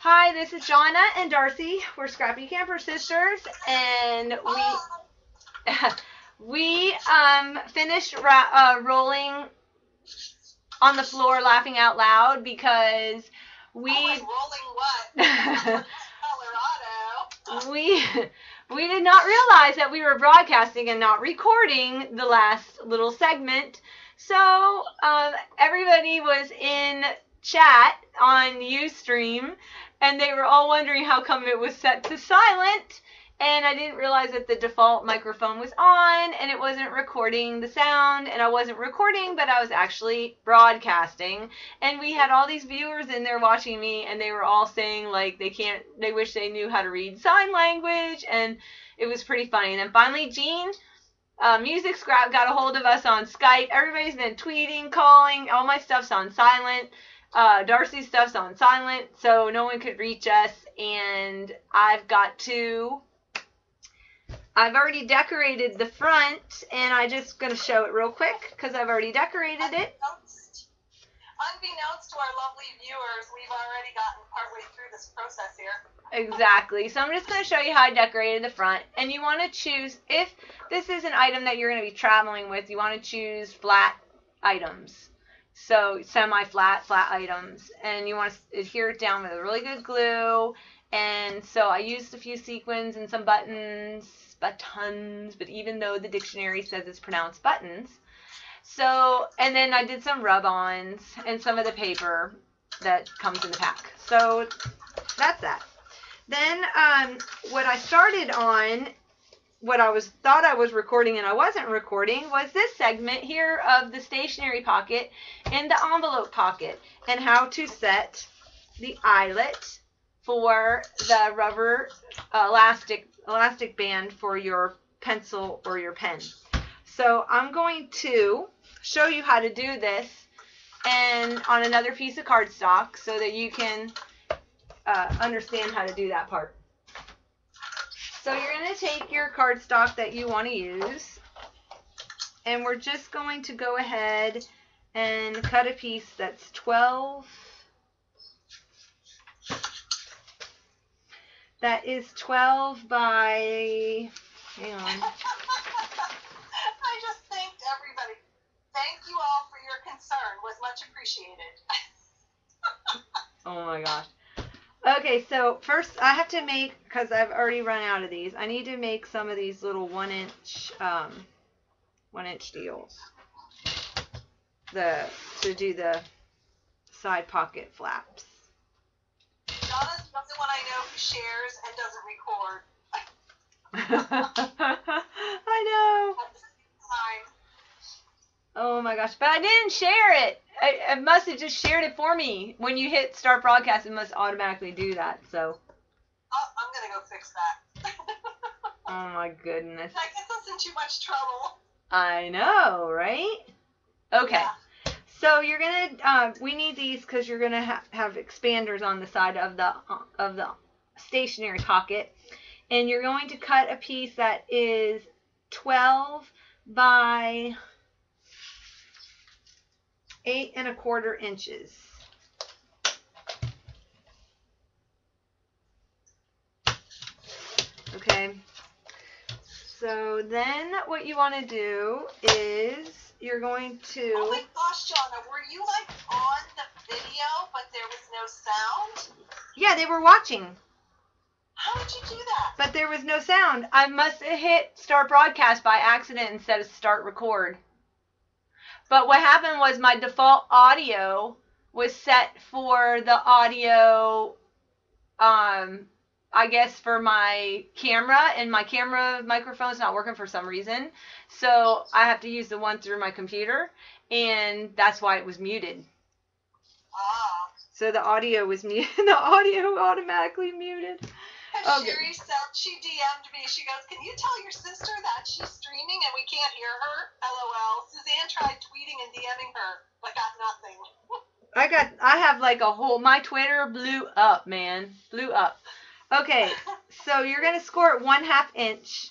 Hi, this is Jonna and Darcy. We're Scrappy Camper Sisters, and we finished rolling on the floor laughing out loud because we rolling what? Colorado. we did not realize that we were broadcasting and not recording the last little segment. So everybody was in chat on Ustream, and they were all wondering how come it was set to silent. And I didn't realize that the default microphone was on and it wasn't recording the sound, and I wasn't recording, but I was actually broadcasting. And we had all these viewers in there watching me, and they were all saying like they wish they knew how to read sign language, and it was pretty funny. And then finally Jean, Music Scrap, got a hold of us on Skype. Everybody's been tweeting, calling, all my stuff's on silent. Darcy's stuff's on silent, so no one could reach us, and I've already decorated the front, and I'm just going to show it real quick because I've already decorated it. Unbeknownst to our lovely viewers, we've already gotten partway through this process here. Exactly. So I'm just going to show you how I decorated the front. And you want to choose, if this is an item that you're going to be traveling with, you want to choose flat items. So semi-flat, flat items. And you want to adhere it down with a really good glue. And so I used a few sequins and some buttons, but even though the dictionary says it's pronounced buttons. So, and then I did some rub-ons and some of the paper that comes in the pack. So that's that. Then what I started on, what I thought I was recording and I wasn't recording, was this segment here of the stationery pocket and the envelope pocket, and how to set the eyelet for the rubber elastic band for your pencil or your pen. So I'm going to show you how to do this and on another piece of cardstock so that you can understand how to do that part. So you're going to take your cardstock that you want to use, and we're just going to go ahead and cut a piece that's 12. That is 12 by, hang on. I just thanked everybody. Thank you all for your concern. Was much appreciated. Oh my gosh. Okay, so first I have to make, because I've already run out of these, I need to make some of these little 1-inch deals to do the side pocket flaps. Donna's the only one I know who shares and doesn't record. I know. At the same time. Oh my gosh, but I didn't share it. I must have just shared it for me. When you hit start broadcast, it must automatically do that. So. Oh, I'm gonna go fix that. Oh my goodness. That gets us in too much trouble. I know, right? Okay. Yeah. So you're gonna, we need these because you're gonna have expanders on the side of the stationery pocket, and you're going to cut a piece that is 12 by 8 1/4 inches. Okay. So then what you want to do is you're going to... Oh my gosh, Jonna, were you like on the video but there was no sound? Yeah, they were watching. How did you do that? But there was no sound. I must have hit start broadcast by accident instead of start record. But what happened was my default audio was set for the audio, I guess for my camera, and my camera microphone's not working for some reason. So I have to use the one through my computer, and that's why it was muted. Ah. So the audio was muted. The audio automatically muted. Sherry said, she DM'd me. She goes, "Can you tell your sister that she's streaming and we can't hear her?" LOL. Suzanne tried tweeting and DMing her, but got nothing. I have like a whole, my Twitter blew up, man. Blew up. Okay, so you're going to score it 1/2 inch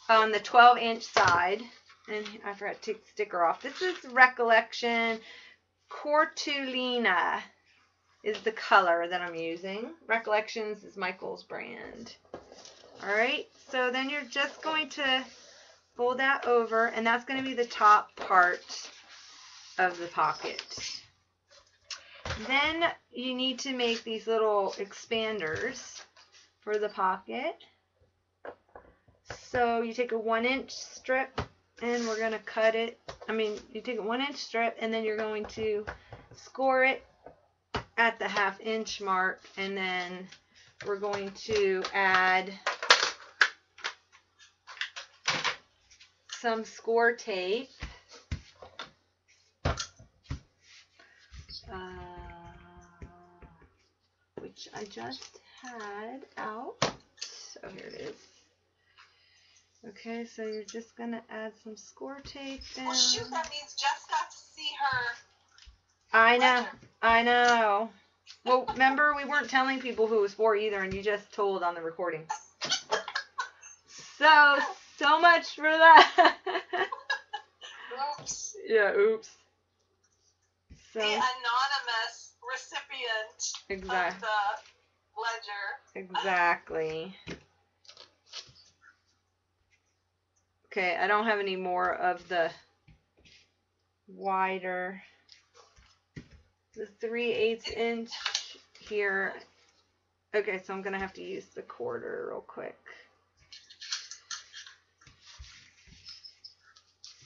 on the 12-inch side. And I forgot to take the sticker off. This is Recollection Cortulina. is the color that I'm using. Recollections is Michael's brand. Alright, so then you're just going to fold that over, and that's going to be the top part of the pocket. Then you need to make these little expanders for the pocket. So you take a 1-inch strip and we're going to cut it. You take a 1-inch strip and then you're going to score it at the 1/2 inch mark, and then we're going to add some score tape. Which I just had out. So here it is. Okay, so you're just going to add some score tape down. Well, shoot, that means Jess got to see her. I know. Well, remember, we weren't telling people who it was for either, and you just told on the recording. So much for that. Oops. Yeah, oops. So, the anonymous recipient of the ledger. Exactly. Okay, I don't have any more of the wider, the 3/8 inch here. Okay, so I'm going to have to use the 1/4 real quick.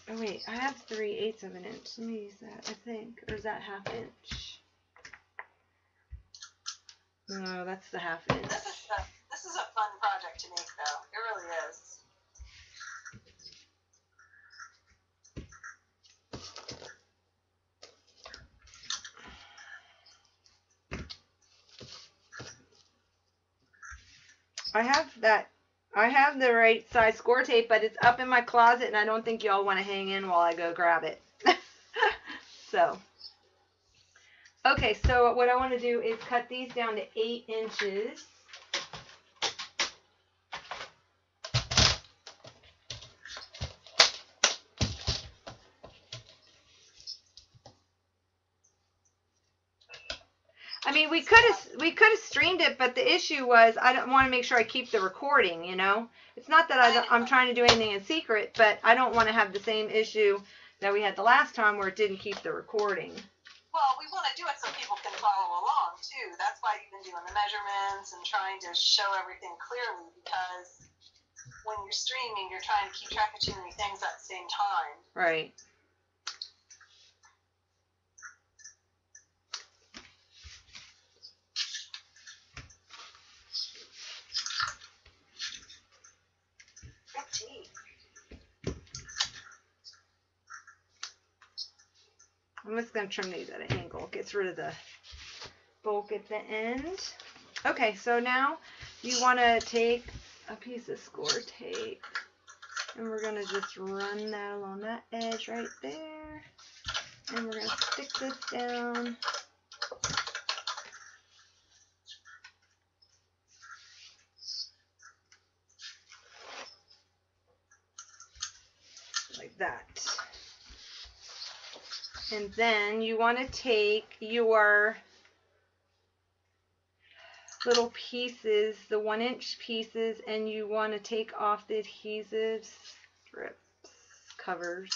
Oh wait, I have 3/8 of an inch. Let me use that, I think. Or is that 1/2 inch? No, that's the 1/2 inch. This is a fun project to make, though. It really is. I have the right size score tape, but it's up in my closet, and I don't think y'all want to hang in while I go grab it. So, okay, so what I want to do is cut these down to 8 inches. We could have streamed it, but the issue was I don't want to make sure I keep the recording, you know. It's not that I'm trying to do anything in secret, but I don't want to have the same issue that we had the last time where it didn't keep the recording. Well, we want to do it so people can follow along, too. That's why you've been doing the measurements and trying to show everything clearly, because when you're streaming, you're trying to keep track of too many things at the same time. Right. I'm just going to trim these at an angle. Gets rid of the bulk at the end. Okay, so now you want to take a piece of score tape, and we're going to just run that along that edge right there. And we're going to stick this down. Like that. And then you want to take your little pieces, the 1-inch pieces, and you want to take off the adhesive strips, covers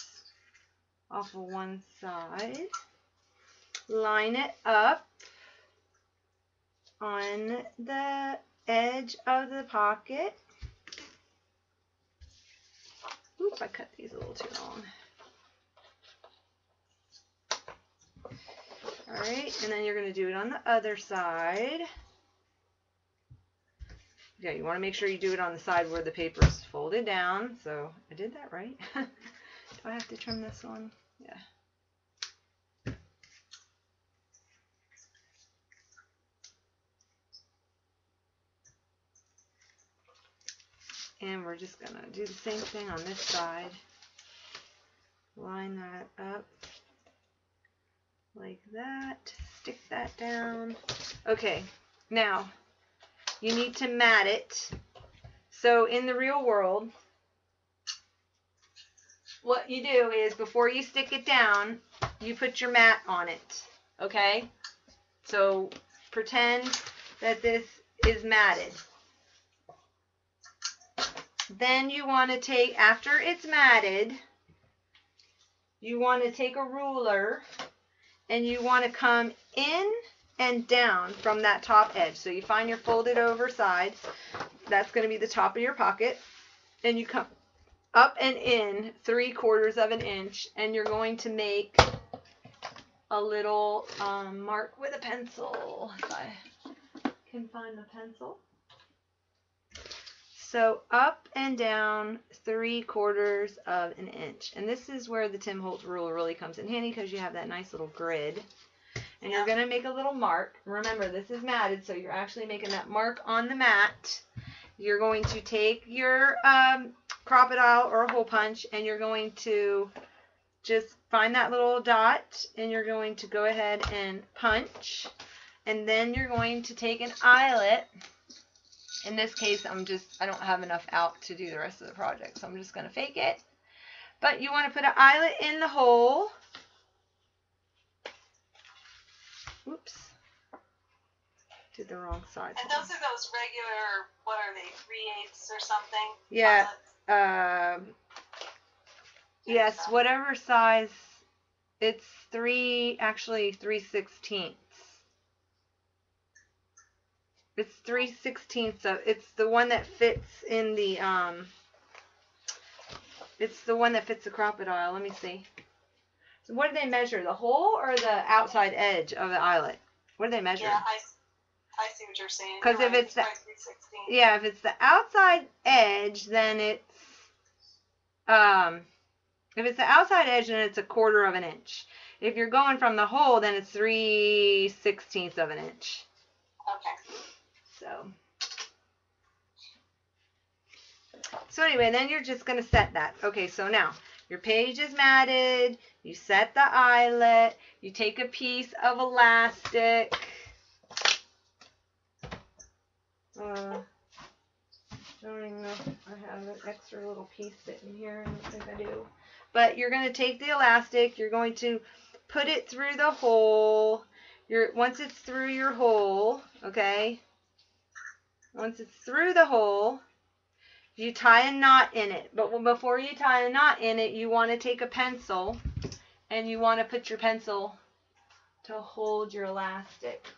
off of one side. Line it up on the edge of the pocket. Oop, I cut these a little too long. Alright, and then you're going to do it on the other side. Yeah, you want to make sure you do it on the side where the paper is folded down. So, I did that right. Do I have to trim this one? Yeah. And we're just going to do the same thing on this side. Line that up like that. Stick that down. Okay, now you need to mat it. So in the real world, what you do is before you stick it down, you put your mat on it. Okay? So pretend that this is matted. Then you want to take, after it's matted, you want to take a ruler and you want to come in and down from that top edge. So you find your folded over sides. That's going to be the top of your pocket. And you come up and in 3/4 of an inch, and you're going to make a little mark with a pencil, if I can find the pencil. So up and down 3/4 of an inch. And this is where the Tim Holtz rule really comes in handy, because you have that nice little grid. And you're going to make a little mark. Remember, this is matted, so you're actually making that mark on the mat. You're going to take your Crop-A-Dile or a hole punch, and you're going to just find that little dot, and you're going to go ahead and punch. And then you're going to take an eyelet. In this case, I don't have enough out to do the rest of the project, so I'm just going to fake it. But you want to put an eyelet in the hole. Oops. Did the wrong side. And those are those regular, what are they, 3/8 or something? Yeah. Yes, whatever size. It's 3/16. It's 3/16. So it's the one that fits in the it's the one that fits the Crop-A-Dile. Let me see. So what do they measure? The hole or the outside edge of the eyelet? What do they measure? Yeah, I see what you're saying. Because if it's the 3/16. Yeah, if it's the outside edge, then it's if it's the outside edge, then it's 1/4 of an inch. If you're going from the hole, then it's 3/16 of an inch. Okay. So anyway, then you're just going to set that. Okay, so now your page is matted. You set the eyelet. You take a piece of elastic. I don't even know if I have an extra little piece sitting here. I don't think I do. But you're going to take the elastic. You're going to put it through the hole. Once it's through your hole, okay? Once it's through the hole, you tie a knot in it. But before you tie a knot in it, you want to take a pencil, and you want to put your pencil to hold your elastic.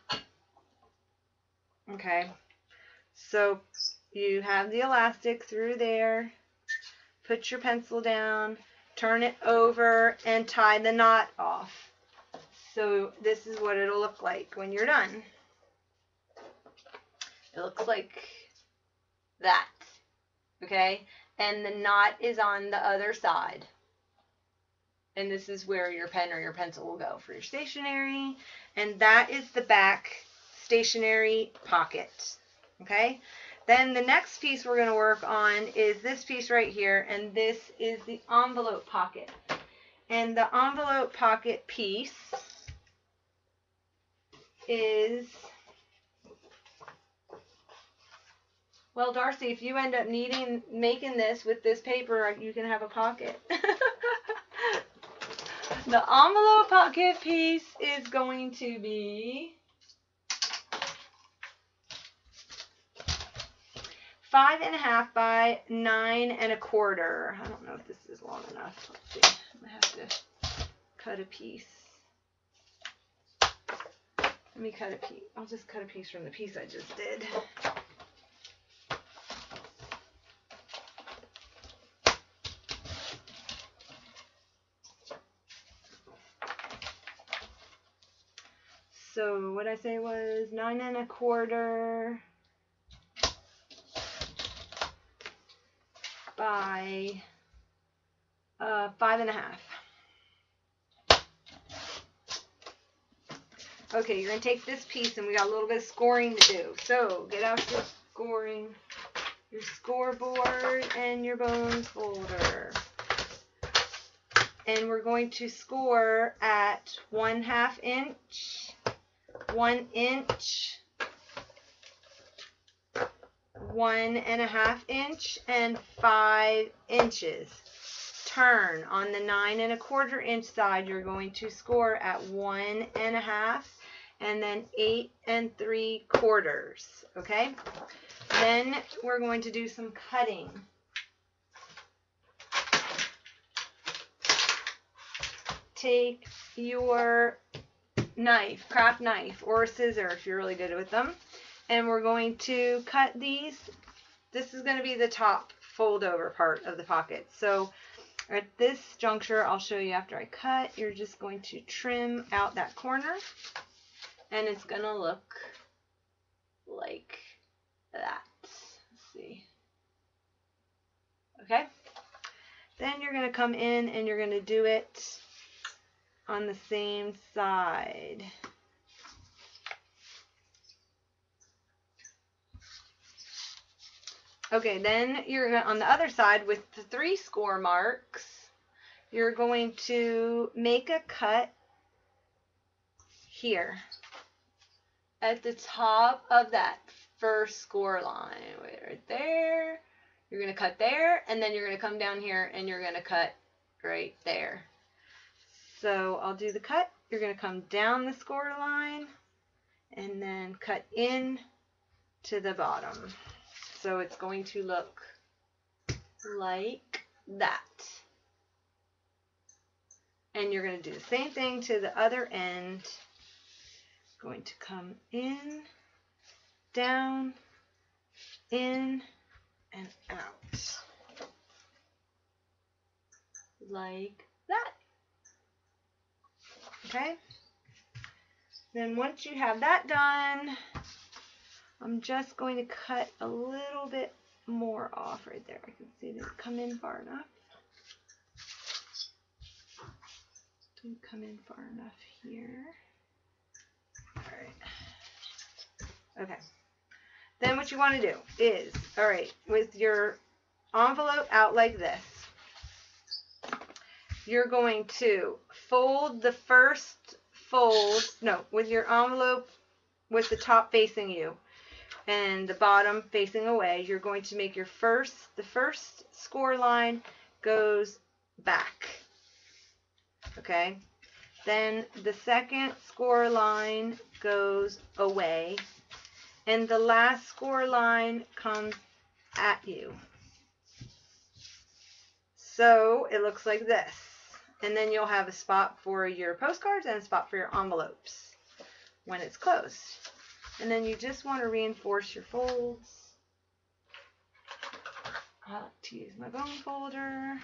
Okay. So you have the elastic through there. Put your pencil down, turn it over, and tie the knot off. So this is what it'll look like when you're done. It looks like that. Okay? And the knot is on the other side. And this is where your pen or your pencil will go for your stationery. And that is the back stationery pocket. Okay? Then the next piece we're going to work on is this piece right here. And this is the envelope pocket. And the envelope pocket piece is... Well, Darcy, if you end up making this with this paper, you can have a pocket. The envelope pocket piece is going to be 5.5 by 9.25. I don't know if this is long enough. Let's see. I'm gonna have to cut a piece. Let me cut a piece. I'll just cut a piece from the piece I just did. So what I say was 9.25 by 5.5. Okay, you're going to take this piece, and we got a little bit of scoring to do. So get out your scoring, your scoreboard, and your bones folder. And we're going to score at 1/2 inch, 1 inch, 1.5 inch, and 5 inches. Turn on the 9.25 inch side. You're going to score at 1.5 and then 8 3/4. Okay, then we're going to do some cutting. Take your knife, craft knife, or a scissor if you're really good with them, and we're going to cut these. This is going to be the top fold over part of the pocket. So at this juncture, I'll show you after I cut, you're just going to trim out that corner, and it's going to look like that. Let's see. Okay. Then you're going to come in and you're going to do it on the same side. Okay, then you're on the other side with the 3 score marks, you're going to make a cut here at the top of that first score line. Wait, right there. You're going to cut there, and then you're going to come down here and you're going to cut right there. So I'll do the cut. You're going to come down the score line and then cut in to the bottom. So it's going to look like that. And you're going to do the same thing to the other end. Going to come in, down, in, and out. Like that. Okay? Then once you have that done, I'm just going to cut a little bit more off right there. I can see it didn't come in far enough. Didn't come in far enough here. Alright. Okay. Then what you want to do is, alright, with your envelope out like this, you're going to fold the first fold, no, with your envelope with the top facing you and the bottom facing away, you're going to make your the first score line goes back. Okay? Then the second score line goes away, and the last score line comes at you. So it looks like this. And then you'll have a spot for your postcards and a spot for your envelopes when it's closed. And then you just want to reinforce your folds. I like to use my bone folder.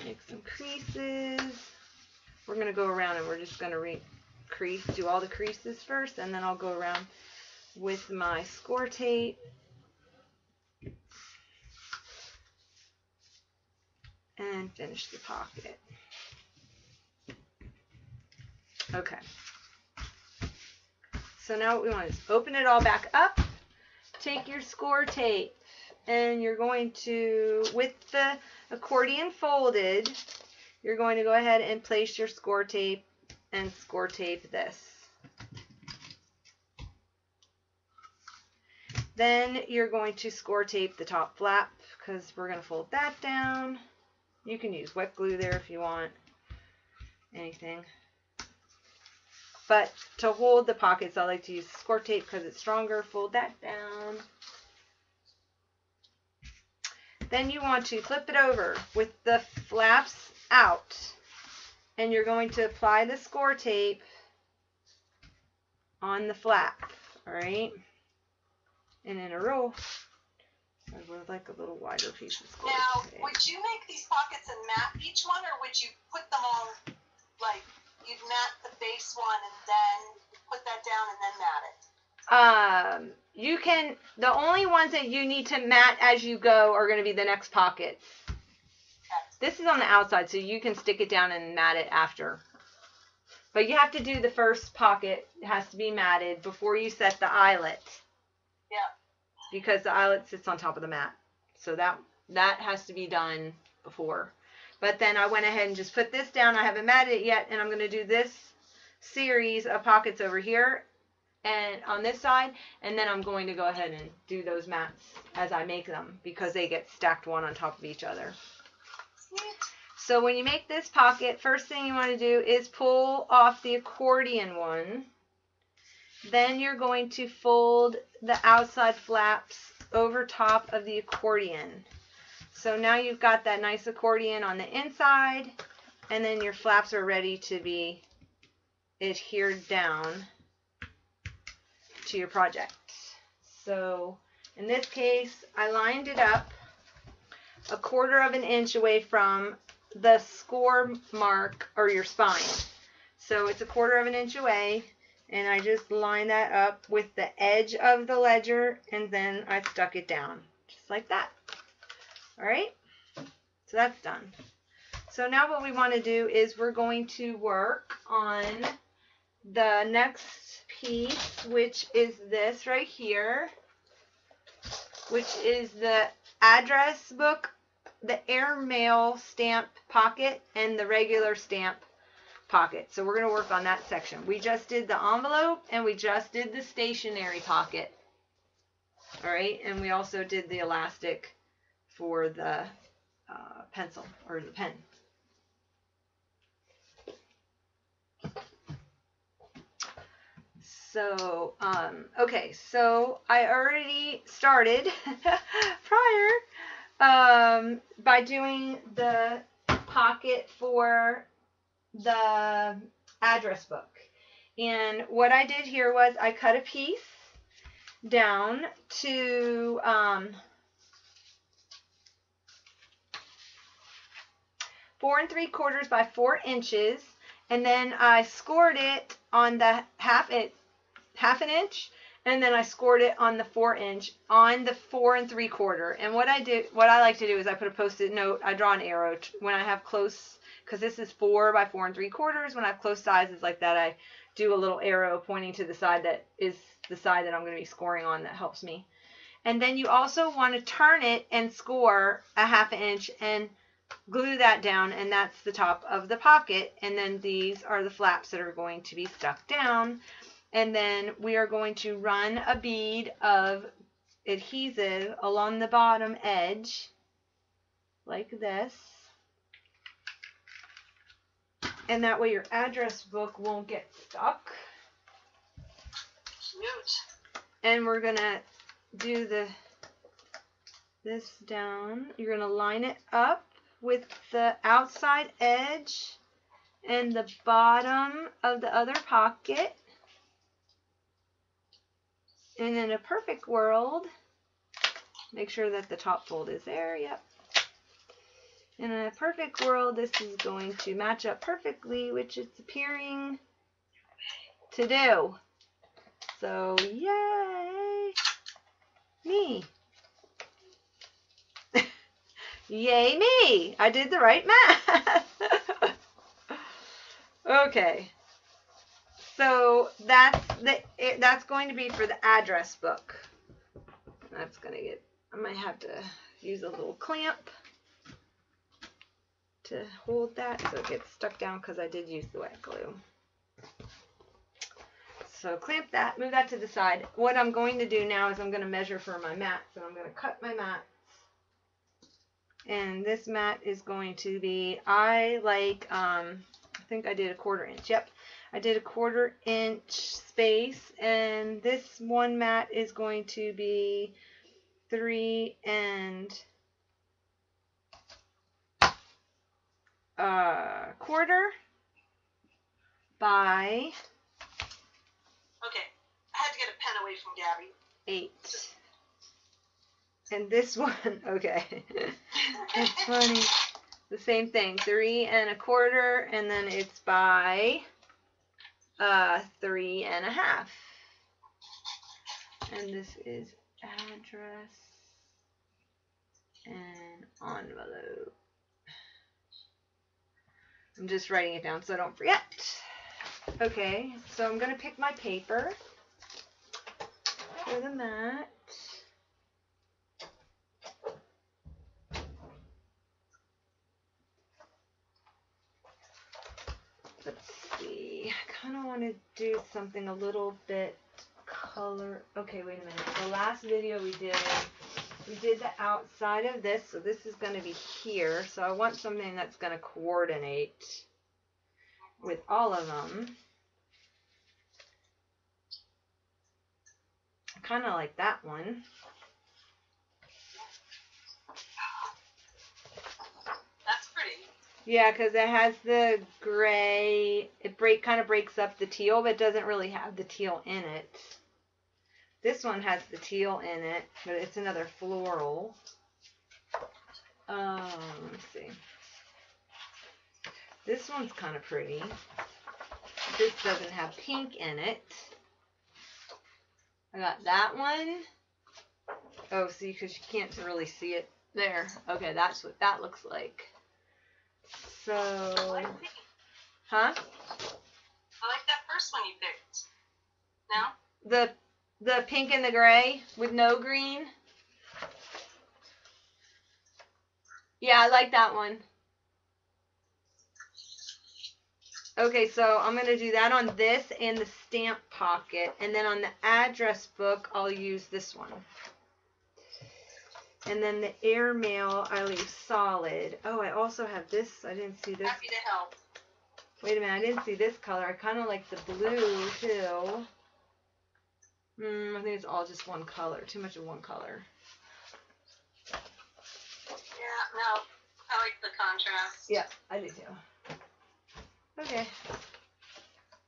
Make some creases. We're going to go around and we're just going to do all the creases first, and then I'll go around with my score tape and finish the pocket. Okay. So now what we want is open it all back up, take your score tape, and you're going to, with the accordion folded, you're going to go ahead and place your score tape and score tape this. Then you're going to score tape the top flap because we're going to fold that down. You can use wet glue there if you want, anything. But to hold the pockets, I like to use score tape because it's stronger. Fold that down. Then you want to flip it over with the flaps out. And you're going to apply the score tape on the flap. Alright? And in a row, I would like a little wider piece of score tape. Now, would you make these pockets and mat each one, or would you put them all, like, you'd mat the base one and then put that down and then mat it? You can, the only ones that you need to mat as you go are going to be the next pockets. Okay. This is on the outside, so you can stick it down and mat it after. But you have to do the first pocket. It has to be matted before you set the eyelet. Yeah. Because the eyelet sits on top of the mat. So that has to be done before. But then I went ahead and just put this down. I haven't matted it yet, and I'm going to do this series of pockets over here and on this side, and then I'm going to go ahead and do those mats as I make them because they get stacked one on top of each other. So when you make this pocket, first thing you want to do is pull off the accordion one. Then you're going to fold the outside flaps over top of the accordion. So now you've got that nice accordion on the inside, and then your flaps are ready to be adhered down to your project. So in this case, I lined it up 1/4 of an inch away from the score mark or your spine. So it's 1/4 of an inch away, and I just lined that up with the edge of the ledger, and then I stuck it down just like that. All right, so that's done. So now what we want to do is we're going to work on the next piece, which is this right here, which is the address book, the airmail stamp pocket, and the regular stamp pocket. So we're going to work on that section. We just did the envelope and we just did the stationery pocket. All right, and we also did the elastic for the pencil or the pen. So, okay, so I already started prior by doing the pocket for the address book. And what I did here was I cut a piece down to 4 3/4 by 4 inches, and then I scored it on the half an inch, and then I scored it on the 4 inch on the 4 3/4. And what I like to do is I put a post-it note. I draw an arrow when I have close, because this is 4 by 4 3/4. When I have close sizes like that, I do a little arrow pointing to the side that is the side that I'm going to be scoring on. That helps me. And then you also want to turn it and score a half an inch and glue that down, and that's the top of the pocket. And then these are the flaps that are going to be stuck down. And then we are going to run a bead of adhesive along the bottom edge like this. And that way your address book won't get stuck. Cute. And we're going to do this down. You're going to line it up with the outside edge and the bottom of the other pocket. And in a perfect world, make sure that the top fold is there. Yep. In a perfect world, this is going to match up perfectly, which it's appearing to do. So, yay me. Yay me. I did the right math. Okay. So that's going to be for the address book. That's going to get, I might have to use a little clamp to hold that so it gets stuck down, because I did use the wet glue. So clamp that, move that to the side. What I'm going to do now is I'm going to measure for my mat. So I'm going to cut my mat. And this mat is going to be, I think I did 1/4 inch. Yep. I did 1/4 inch space, and this one mat is going to be 3 1/4 by. Okay, I had to get a pen away from Gabby. 8. And this one, okay, that's funny. The same thing, 3 1/4, and then it's by 3 1/2. And this is address and envelope. I'm just writing it down so I don't forget. Okay, so I'm going to pick my paper for the mat. Let's see, I kind of want to do something a little bit color. Okay, wait a minute. The last video we did the outside of this, so this is going to be here. So I want something that's going to coordinate with all of them. kind of like that one. That's pretty. Yeah, because it has the gray. It kind of breaks up the teal, but it doesn't really have the teal in it. This one has the teal in it, but it's another floral. Let's see. This one's kind of pretty. This doesn't have pink in it. I got that one. Oh, see, because you can't really see it there. Okay, that's what that looks like. So, huh? I like that first one you picked. No? The pink and the gray with no green. Yeah, I like that one. Okay, so I'm going to do that on this and the stamp pocket. And then on the address book, I'll use this one. And then the airmail, I leave solid. Oh, I also have this. I didn't see this. Happy to help. Wait a minute, I didn't see this color. I kind of like the blue, too. I think it's all just one color. Too much of one color. Yeah, no. I like the contrast. Yeah, I do, too. Okay.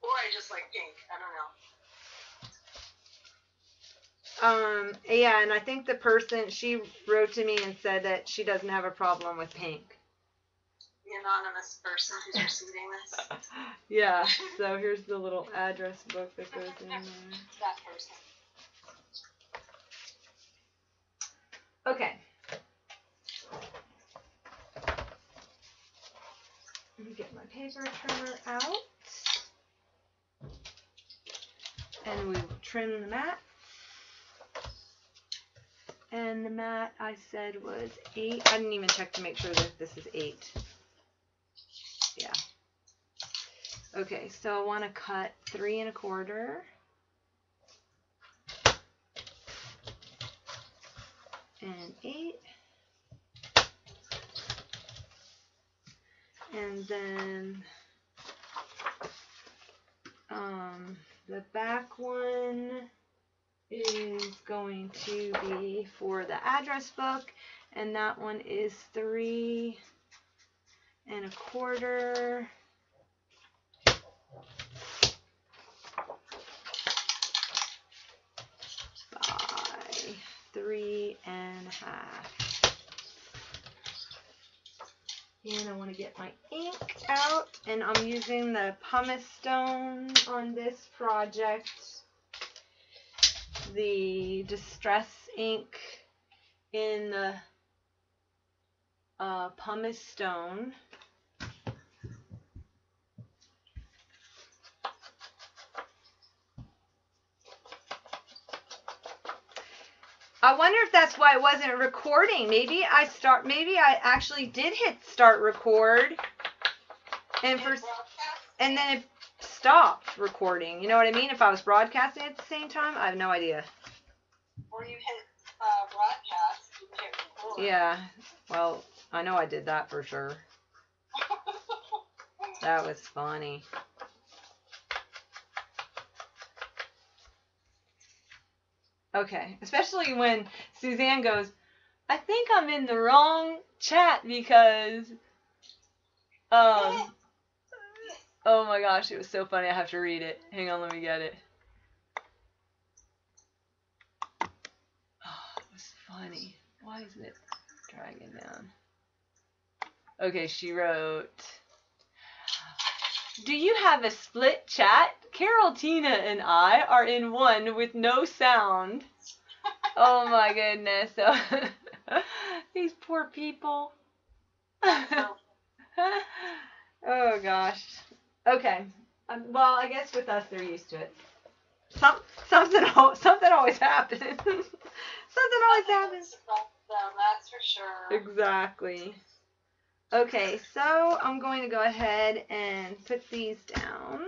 Or I just like pink. I don't know. Yeah, and I think the person, she wrote to me and said that she doesn't have a problem with pink. The anonymous person who's receiving this. Yeah, so here's the little address book that goes in there. That person. Okay. Let me get my paper trimmer out. And we will trim the mat. And the mat I said was 8. I didn't even check to make sure that this is 8. Yeah. Okay, so I want to cut 3 1/4. And 8. And then the back one is going to be for the address book, and that one is 3 1/4 by 3 1/2. And I want to get my ink out, and I'm using the pumice stone on this project. The Distress ink in the pumice stone. I wonder if that's why it wasn't recording. Maybe I actually did hit start record, and then it stopped recording. You know what I mean? If I was broadcasting at the same time, I have no idea. Or you hit broadcast, you hit record. Yeah, well, I know I did that for sure. That was funny. Okay, especially when Suzanne goes, I think I'm in the wrong chat because, oh my gosh, it was so funny. I have to read it. Hang on, let me get it. Oh, it was funny. Why isn't it dragging down? Okay, she wrote, do you have a split chat? Carol, Tina, and I are in one with no sound. Oh my goodness. So, these poor people. Oh gosh. Okay. Well, I guess with us, they're used to it. Something always happens. Something always happens. That's for sure. Exactly. Okay, so I'm going to go ahead and put these down.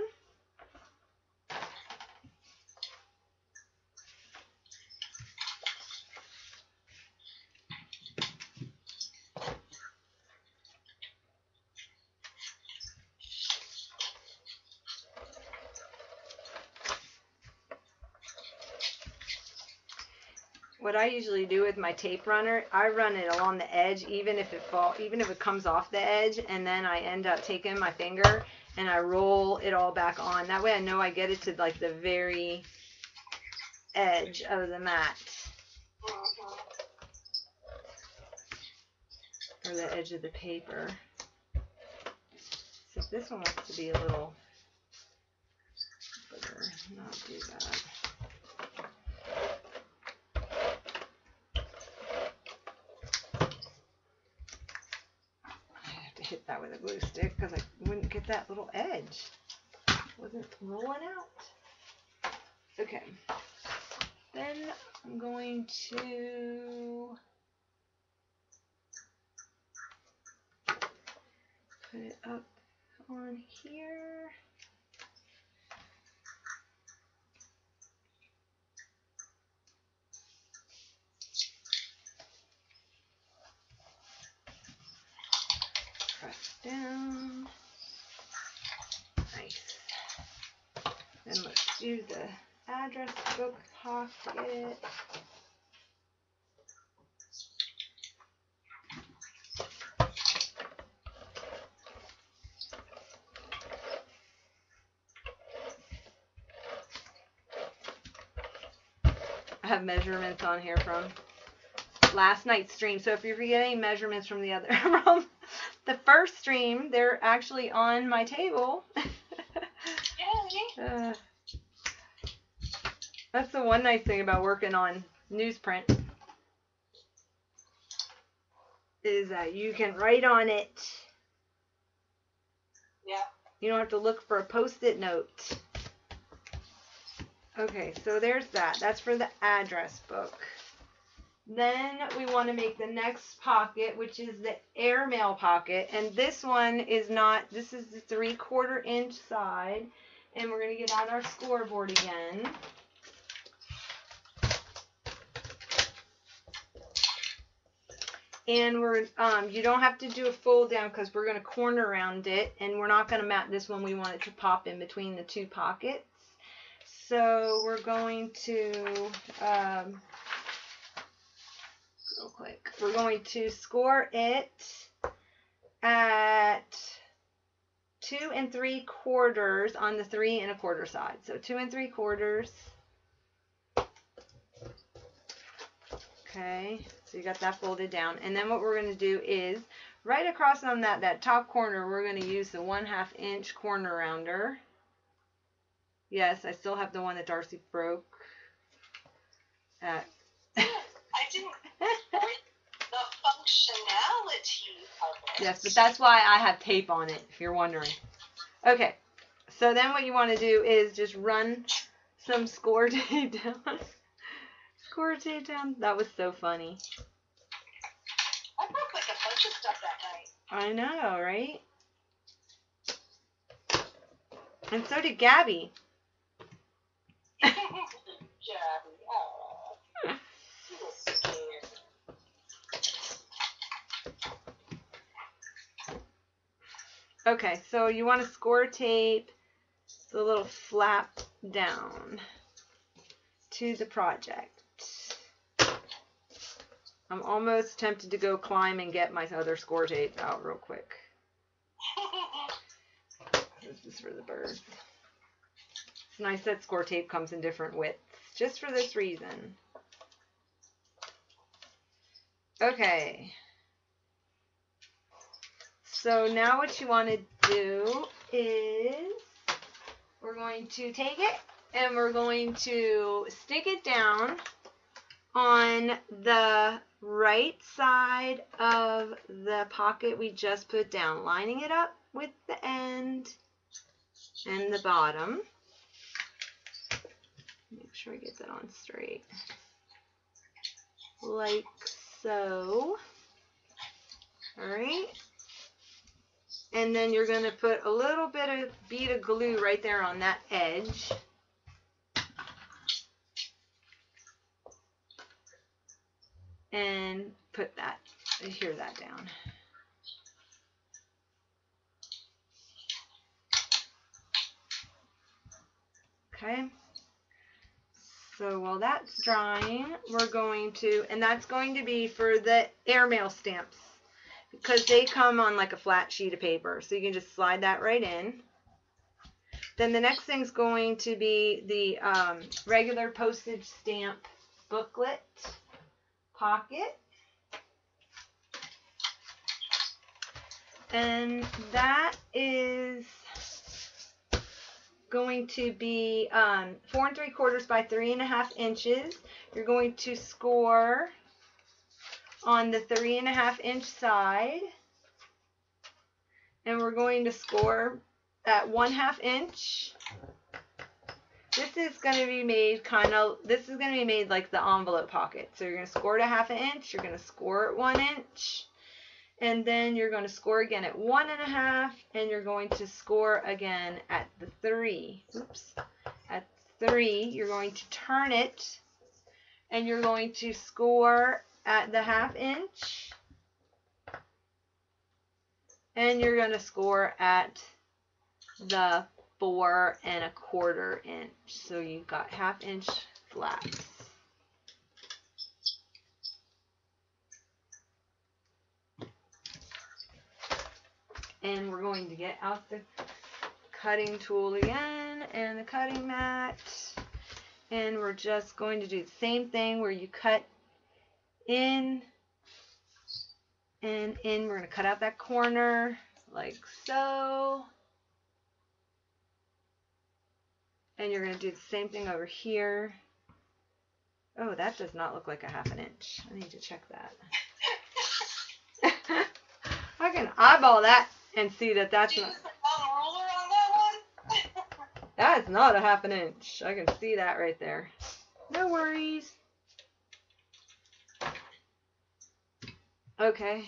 what I usually do with my tape runner, I run it along the edge, even if it comes off the edge, and then I end up taking my finger and I roll it all back on. That way I know I get it to like the very edge of the mat. Or the edge of the paper. So this one wants to be a little bigger. Not do that. I have to hit that with a glue stick because I wouldn't get that little edge. It wasn't rolling out. Okay. Then I'm going to put it up on here. Press down. Nice. Then let's do the address book pocket. I have measurements on here from last night's stream. So if you're getting measurements from the first stream, they're actually on my table. That's the one nice thing about working on newsprint, is that you can write on it. Yeah. You don't have to look for a post-it note. Okay, so there's that. That's for the address book. Then we want to make the next pocket, which is the airmail pocket. And this one is not, this is the 3/4 inch side. And we're going to get out our scoreboard again. And we're, you don't have to do a fold down because we're going to corner round it. And we're not going to mat this one. We want it to pop in between the two pockets. So we're going to, real quick, we're going to score it at 2 3/4 on the 3 1/4 side. So 2 3/4. Okay, so you got that folded down. And then what we're going to do is right across on that top corner, we're going to use the 1/2 inch corner rounder. Yes, I still have the one that Darcy broke. I didn't break the functionality of it. Yes, but that's why I have tape on it, if you're wondering. Okay, so then what you want to do is just run some score tape down. Score tape down. That was so funny. I broke like a bunch of stuff that night. I know, right? And so did Gabby. Gabby, oh, you were scared. Okay, so you want to score tape the little flap down to the project. I'm almost tempted to go climb and get my other score tape out real quick. This is for the birds. It's nice that score tape comes in different widths, just for this reason. Okay. So now what you want to do is we're going to take it and we're going to stick it down on the right side of the pocket we just put down, lining it up with the end and the bottom. Make sure I get that on straight. Like so. Alright. And then you're going to put a little bit of bead of glue right there on that edge. And put that, adhere that down. Okay. So while that's drying, we're going to, and that's going to be for the airmail stamps, because they come on like a flat sheet of paper. So you can just slide that right in. Then the next thing's going to be the regular postage stamp booklet pocket. And that is going to be 4 3/4 by 3.5 inches. You're going to score on the 3.5 inch side, and we're going to score at 1/2 inch. This is going to be made like the envelope pocket. So you're going to score at 1/2 inch. You're going to score at 1 inch. And then you're going to score again at 1.5, and you're going to score again at the 3. Oops. At 3, you're going to turn it, and you're going to score at the 1/2 inch, and you're going to score at the 4 1/4 inch. So you've got 1/2 inch flats. And we're going to get out the cutting tool again and the cutting mat. And we're just going to do the same thing where you cut in and in. We're going to cut out that corner like so. And you're going to do the same thing over here. Oh, that does not look like a 1/2 inch. I need to check that. I can eyeball that and see that that's not. Ruler on that one? That is not a 1/2 inch. I can see that right there. No worries. Okay.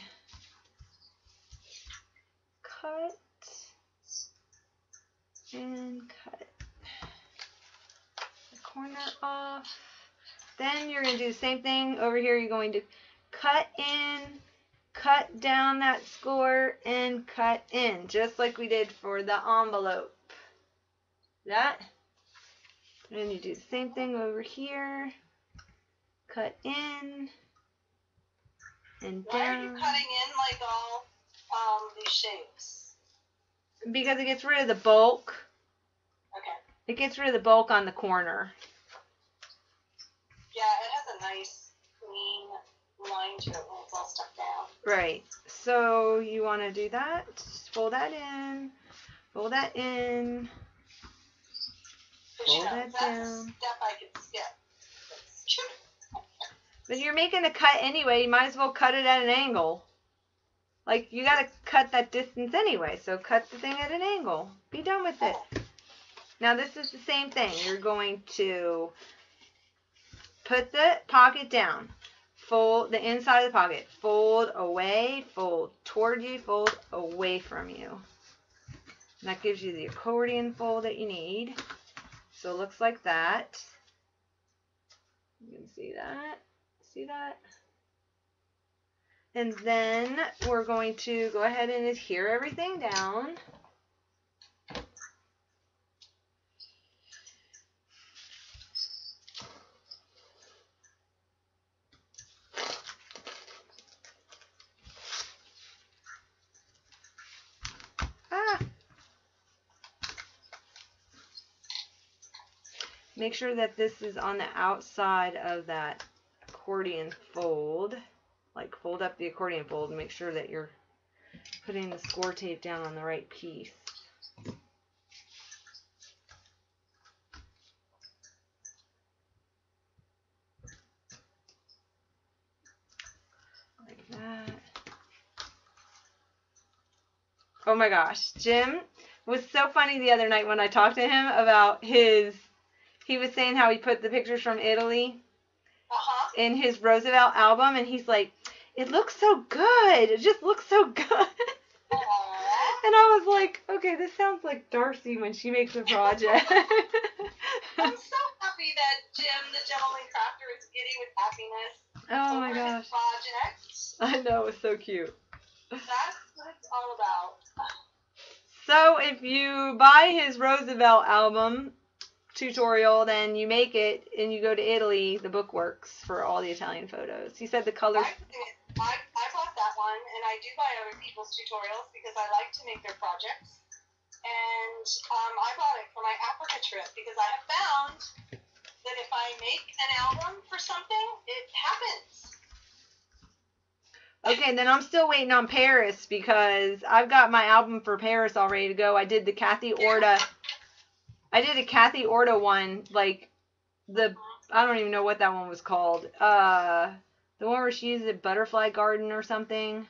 Cut and cut the corner off. Then you're going to do the same thing over here. You're going to cut in, cut down that score, and cut in, just like we did for the envelope. That. And you do the same thing over here. Cut in and down. Why are you cutting in like all these shapes? Because it gets rid of the bulk. Okay. It gets rid of the bulk on the corner. Yeah, it has a nice clean line to it when it's all stuck down. Right. So you want to do that. Fold that in. Fold that in. Fold that that's down. a step I could skip. But you're making a cut anyway. You might as well cut it at an angle. Like, you got to cut that distance anyway. So cut the thing at an angle. Be done with it. Now this is the same thing. You're going to put the pocket down. Fold the inside of the pocket. Fold away. Fold toward you. Fold away from you. And that gives you the accordion fold that you need. So it looks like that. You can see that. See that? And then we're going to go ahead and adhere everything down. Make sure that this is on the outside of that accordion fold. Like, fold up the accordion fold and make sure that you're putting the score tape down on the right piece. Like that. Oh my gosh, Jim was so funny the other night when I talked to him about he was saying how he put the pictures from Italy in his Roosevelt album, and he's like, it looks so good. It just looks so good. And I was like, okay, this sounds like Darcy when she makes a project. I'm so happy that Jim, the gentleman crafter, is giddy with happiness. Oh my gosh. Project. I know, it's so cute. That's what it's all about. So if you buy his Roosevelt album tutorial, then you make it and you go to Italy, the book works for all the Italian photos. He said the colors. I bought that one, and I do buy other people's tutorials because I like to make their projects. And I bought it for my Africa trip because I have found that if I make an album for something, it happens. Okay, then I'm still waiting on Paris because I've got my album for Paris all ready to go. I did the Kathy Orta. I did a Kathy Orta one, like I don't even know what that one was called. The one where she used a butterfly garden or something.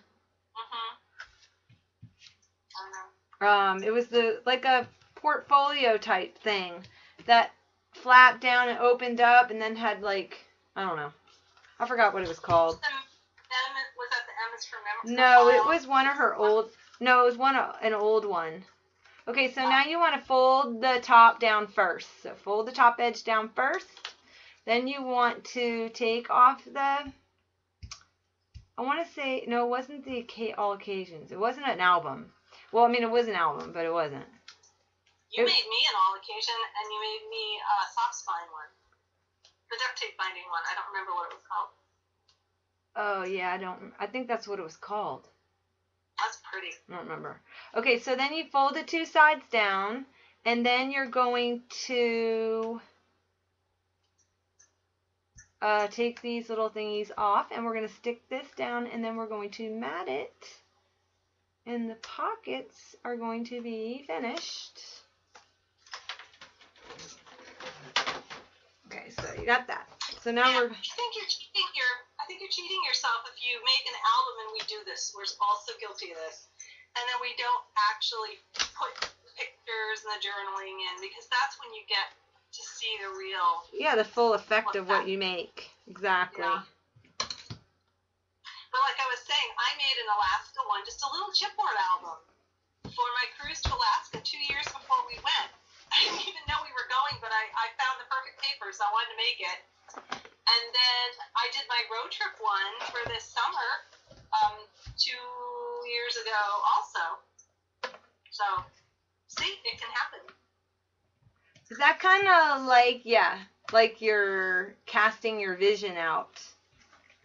It was like a portfolio type thing that flapped down and opened up and then had like, I don't know. I forgot what it was called. Was that the M is for memory? No, it was one of her old. No, it was an old one. Okay, so now you want to fold the top down first. So fold the top edge down first. Then you want to take off the. I want to say no, it wasn't the All Occasions. It wasn't an album. Well, I mean, it was an album, but it wasn't. You made me an All Occasion, and you made me a soft spine one. The duct tape binding one. I don't remember what it was called. Oh, yeah, I think that's what it was called. That's pretty. I don't remember. Okay, so then you fold the two sides down, and then you're going to take these little thingies off, and we're going to stick this down, and then we're going to mat it, and the pockets are going to be finished. Okay, so you got that. So now I think you're cheating yourself if you make an album and we do this. We're also guilty of this. And then we don't actually put pictures and the journaling in because that's when you get to see the real. Yeah, the full effect of what you make. Exactly. Yeah. But like I was saying, I made an Alaska one, just a little chipboard album for my cruise to Alaska 2 years before we went. I didn't even know we were going, but I found the perfect paper, so I wanted to make it. And then I did my road trip one for this summer 2 years ago also. So, see, it can happen. Is that kind of like, like you're casting your vision out?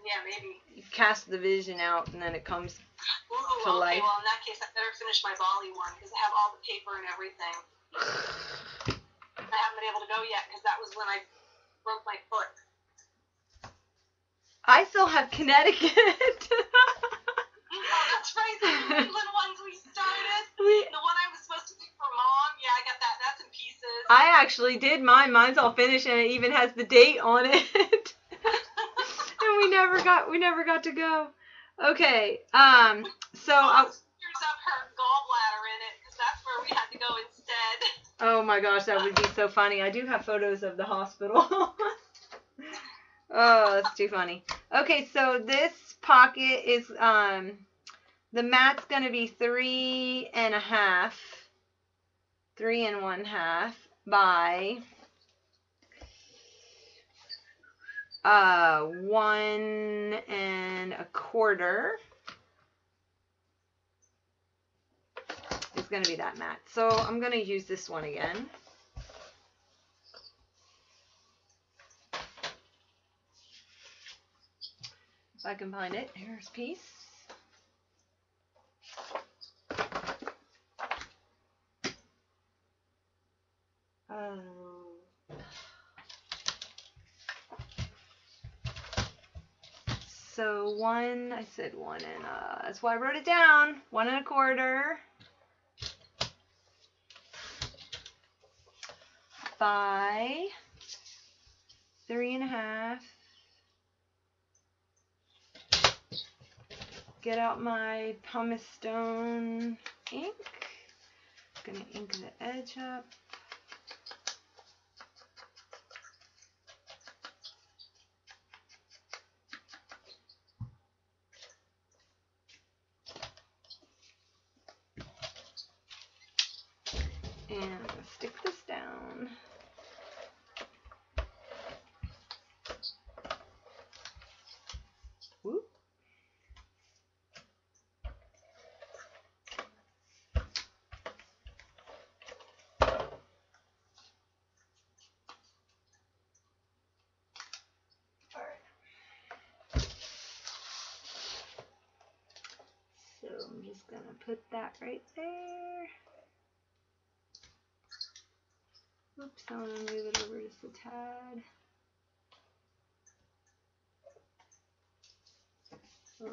Yeah, maybe. You cast the vision out and then it comes to life. Okay, well, in that case, I better finish my Bali one because I have all the paper and everything. I haven't been able to go yet because that was when I broke my foot. I still have Connecticut. Oh, that's right. The little ones we started. The one I was supposed to do for Mom. Yeah, I got that. That's in pieces. I actually did mine. Mine's all finished and it even has the date on it. And we never got to go. Okay. So pictures of her gallbladder in it because that's where we had to go instead. Oh my gosh, that would be so funny. I do have photos of the hospital. Oh, that's too funny. Okay, so this pocket is the mat's gonna be 3 1/2 by 1 1/4 is gonna be that mat. So I'm gonna use this one again. If I can find it. Here's a piece. So I said 1 that's why I wrote it down. 1 1/4 by 3 1/2. Get out my pumice stone ink. I'm gonna ink the edge up. And I'm gonna stick this down. Whoop. just going to put that right there. Oops, I want to move it over just a tad.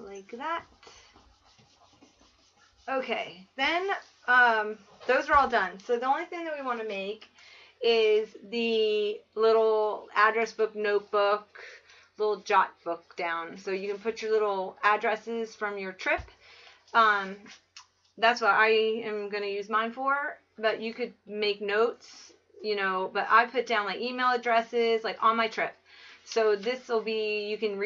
Like that. Okay, then those are all done. So the only thing that we want to make is the little address book notebook, little jot book down. So you can put your little addresses from your trip. That's what I am going to use mine for, but you could make notes, you know, but I put down like email addresses like on my trip. So this will be, you can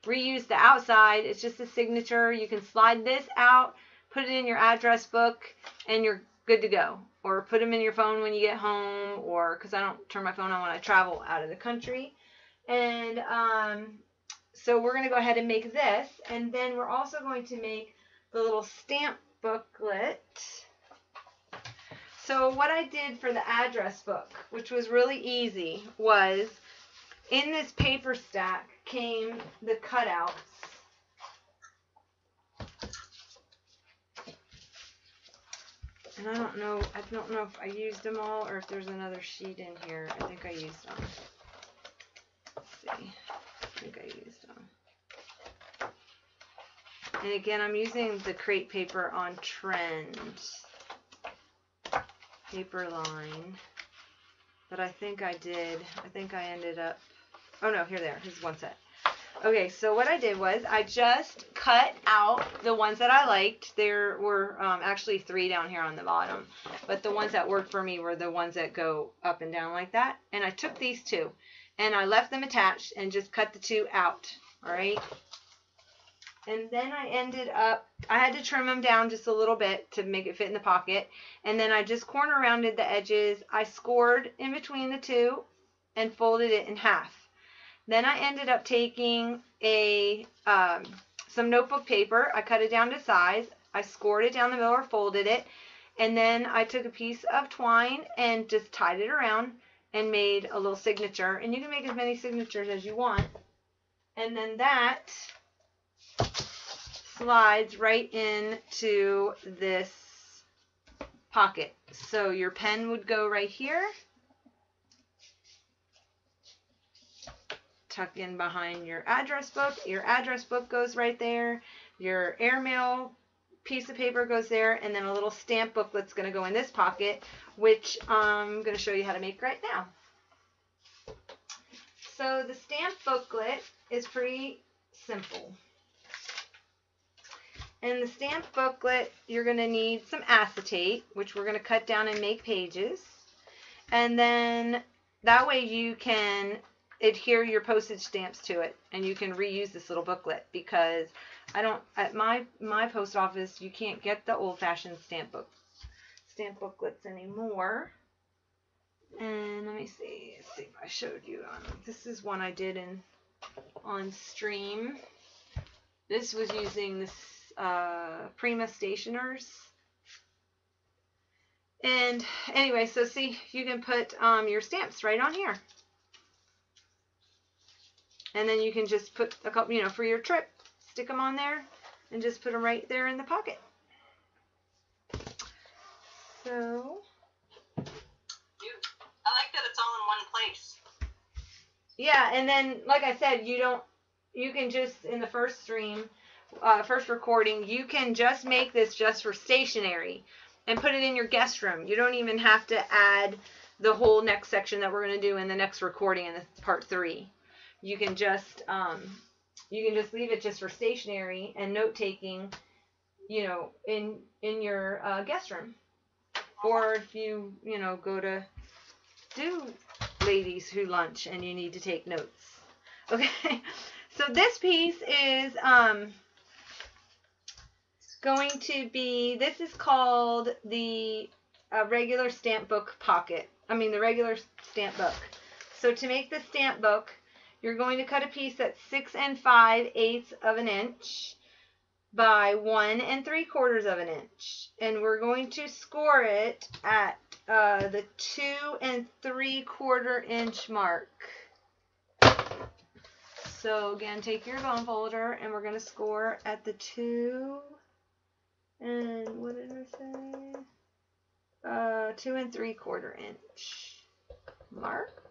reuse the outside. It's just a signature. You can slide this out, put it in your address book, and you're good to go. Or put them in your phone when you get home, or because I don't turn my phone on when I travel out of the country. And so we're going to go ahead and make this, and then we're also going to make the little stamp booklet. So what I did for the address book, which was really easy, was in this paper stack came the cutouts. And I don't know if I used them all or if there's another sheet in here. I think I used them. Let's see. I think I used them. And again, I'm using the crepe paper on trend paper line. But I think I did. I think I ended up. Oh no, here's one set. Okay, so what I did was I just cut out the ones that I liked. There were actually 3 down here on the bottom, but the ones that worked for me were the ones that go up and down like that. And I took these 2 and I left them attached and just cut the 2 out. All right. And then I ended up, I had to trim them down just a little bit to make it fit in the pocket. And then I just corner rounded the edges. I scored in between the 2 and folded it in half. Then I ended up taking some notebook paper. I cut it down to size. I scored it down the middle or folded it. And then I took a piece of twine and just tied it around and made a little signature. And you can make as many signatures as you want. And then that slides right into this pocket. So your pen would go right here. Tuck in behind your address book. Your address book goes right there. Your airmail piece of paper goes there, and then a little stamp booklet's going to go in this pocket, which I'm going to show you how to make right now. So the stamp booklet is pretty simple. In the stamp booklet, you're going to need some acetate, which we're going to cut down and make pages. And then that way you can adhere your postage stamps to it, and you can reuse this little booklet, because I don't, at my post office, you can't get the old-fashioned stamp booklets anymore. And let me see if I showed you. This is one I did on Stream. This was using this Prima Stationers. And anyway, so see, you can put your stamps right on here. And then you can just put a couple, you know, for your trip, stick them on there and just put them right there in the pocket. So, I like that it's all in one place. Yeah, and then, like I said, you can just, in the first stream, first recording, you can just make this just for stationery and put it in your guest room. You don't even have to add the whole next section that we're going to do in the next recording in this part 3. You can just leave it just for stationery and note taking, you know, in your guest room, or if you go to do ladies who lunch and you need to take notes. Okay, so this piece is going to be, this is called the regular stamp book pocket. I mean the regular stamp book. So to make the stamp book, you're going to cut a piece that's 6 5/8 of an inch by 1 3/4 of an inch. And we're going to score it at the 2 3/4 inch mark. So again, take your bone folder and we're going to score at the 2 And what did I say? 2 3/4 inch mark.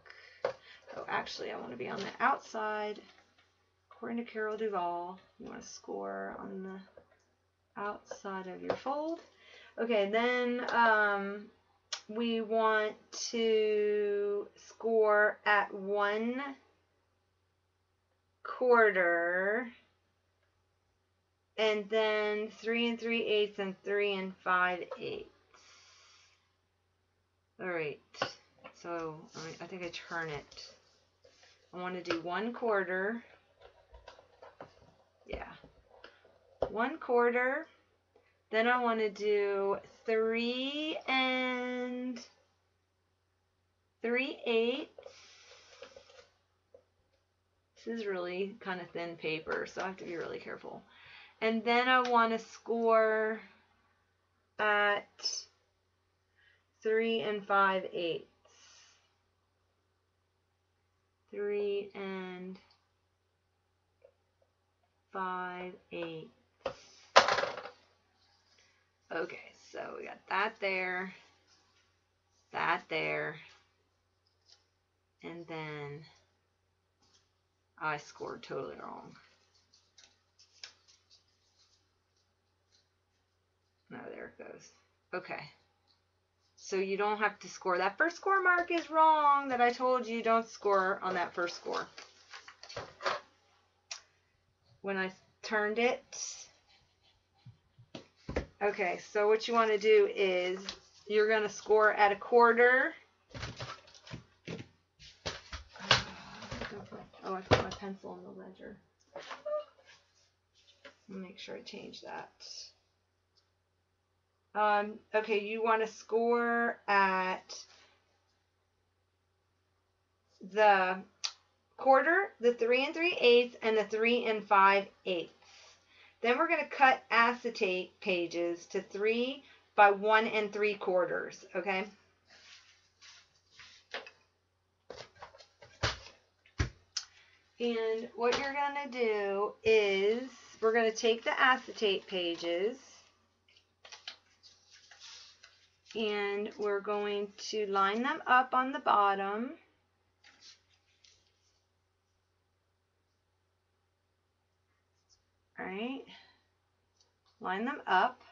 Oh, actually, I want to be on the outside. According to Carol Duvall, you want to score on the outside of your fold. Okay, then we want to score at 1/4, and then 3 3/8 and 3 5/8. All right, so I think I turn it. I want to do 1/4. Yeah, 1/4. Then I want to do 3 3/8. This is really kind of thin paper, so I have to be really careful. And then I want to score at 3 5/8. 3 5/8. Okay, so we got that there, and then I scored totally wrong. No, there it goes. Okay. So you don't have to score. That first score mark is wrong that I told you don't score on that first score. When I turned it. Okay, so what you want to do is you're going to score at 1/4. Oh, I put my pencil on the ledger. Make sure I change that. Okay, you want to score at the 1/4, the 3 3/8, and the 3 5/8. Then we're going to cut acetate pages to 3 by 1 3/4. Okay. And what you're going to do is we're going to take the acetate pages and we're going to line them up on the bottom. All right. Line them up.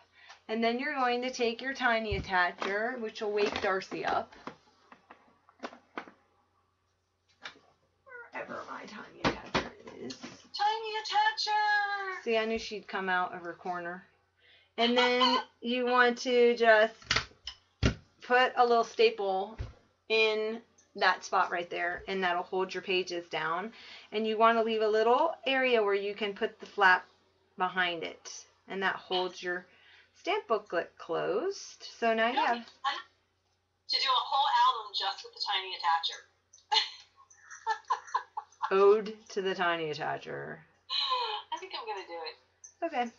And then you're going to take your tiny attacher, which will wake Darcy up. Wherever my tiny attacher is. Tiny attacher! See, I knew she'd come out of her corner. And then you want to just put a little staple in that spot right there, and that'll hold your pages down. And you want to leave a little area where you can put the flap behind it, and that holds your stamp booklet closed. So now you have to do a whole album just with the tiny attacher. Ode to the Tiny Attacher. I think I'm gonna do it. Okay.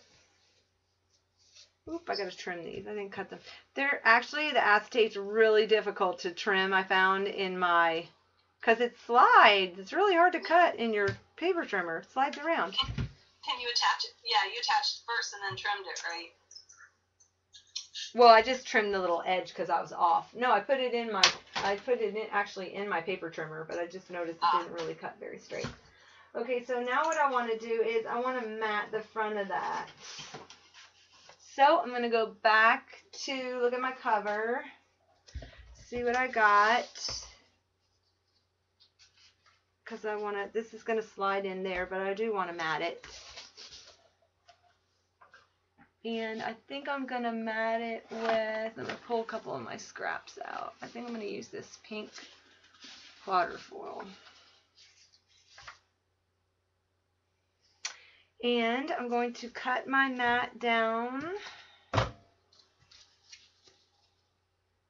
Oop, I gotta trim these. I didn't cut them. They're actually, the acetate's really difficult to trim, I found in my, because it slides. It's really hard to cut in your paper trimmer. It slides around. Can you attach it? Yeah, you attached first and then trimmed it, right? Well, I just trimmed the little edge because I was off. No, I put it in actually in my paper trimmer, but I just noticed it didn't really cut very straight. Okay, so now what I want to do is I want to mat the front of that. So I'm going to go back to look at my cover, see what I got, because I want to, this is going to slide in there, but I do want to mat it. And I think I'm going to mat it with, I'm going to pull a couple of my scraps out. I think I'm going to use this pink water foil. And I'm going to cut my mat down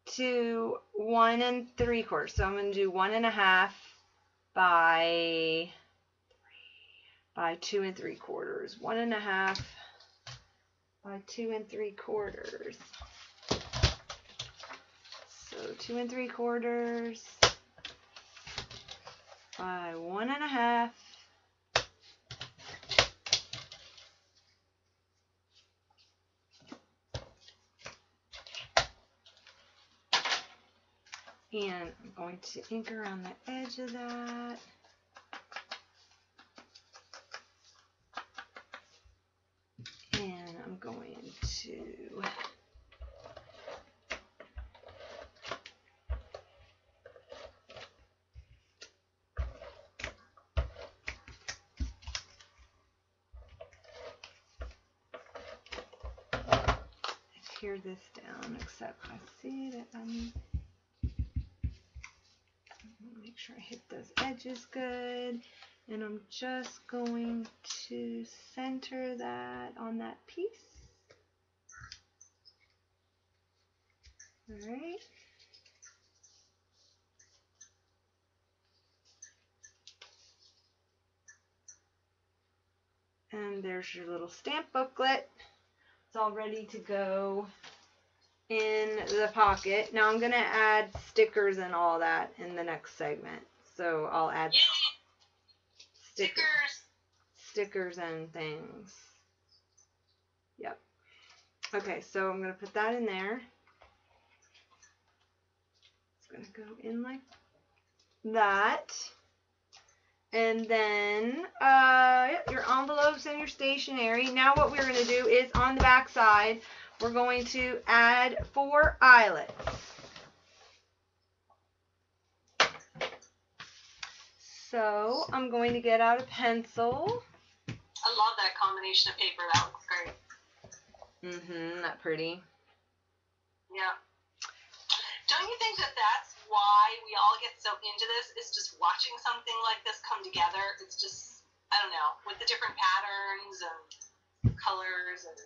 to 1 3/4. So I'm going to do 1 1/2 by 2 3/4. 1 1/2 by 2 3/4. So 2 3/4 by 1 1/2. And I'm going to ink around the edge of that. And I'm going to tear this down, except I see that I'm make sure I hit those edges good. And I'm just going to center that on that piece. All right. And there's your little stamp booklet. It's all ready to go in the pocket. Now I'm going to add stickers and all that in the next segment. So I'll add stickers and things. Yep. Okay, so I'm going to put that in there. It's going to go in like that. And then your envelopes and your stationery. Now what we're going to do is on the back side, we're going to add 4 eyelets. So I'm going to get out a pencil. I love that combination of paper. That looks great. Mm-hmm, that pretty. Yeah. Don't you think that that's why we all get so into this, is just watching something like this come together? It's just, I don't know, with the different patterns and colors. And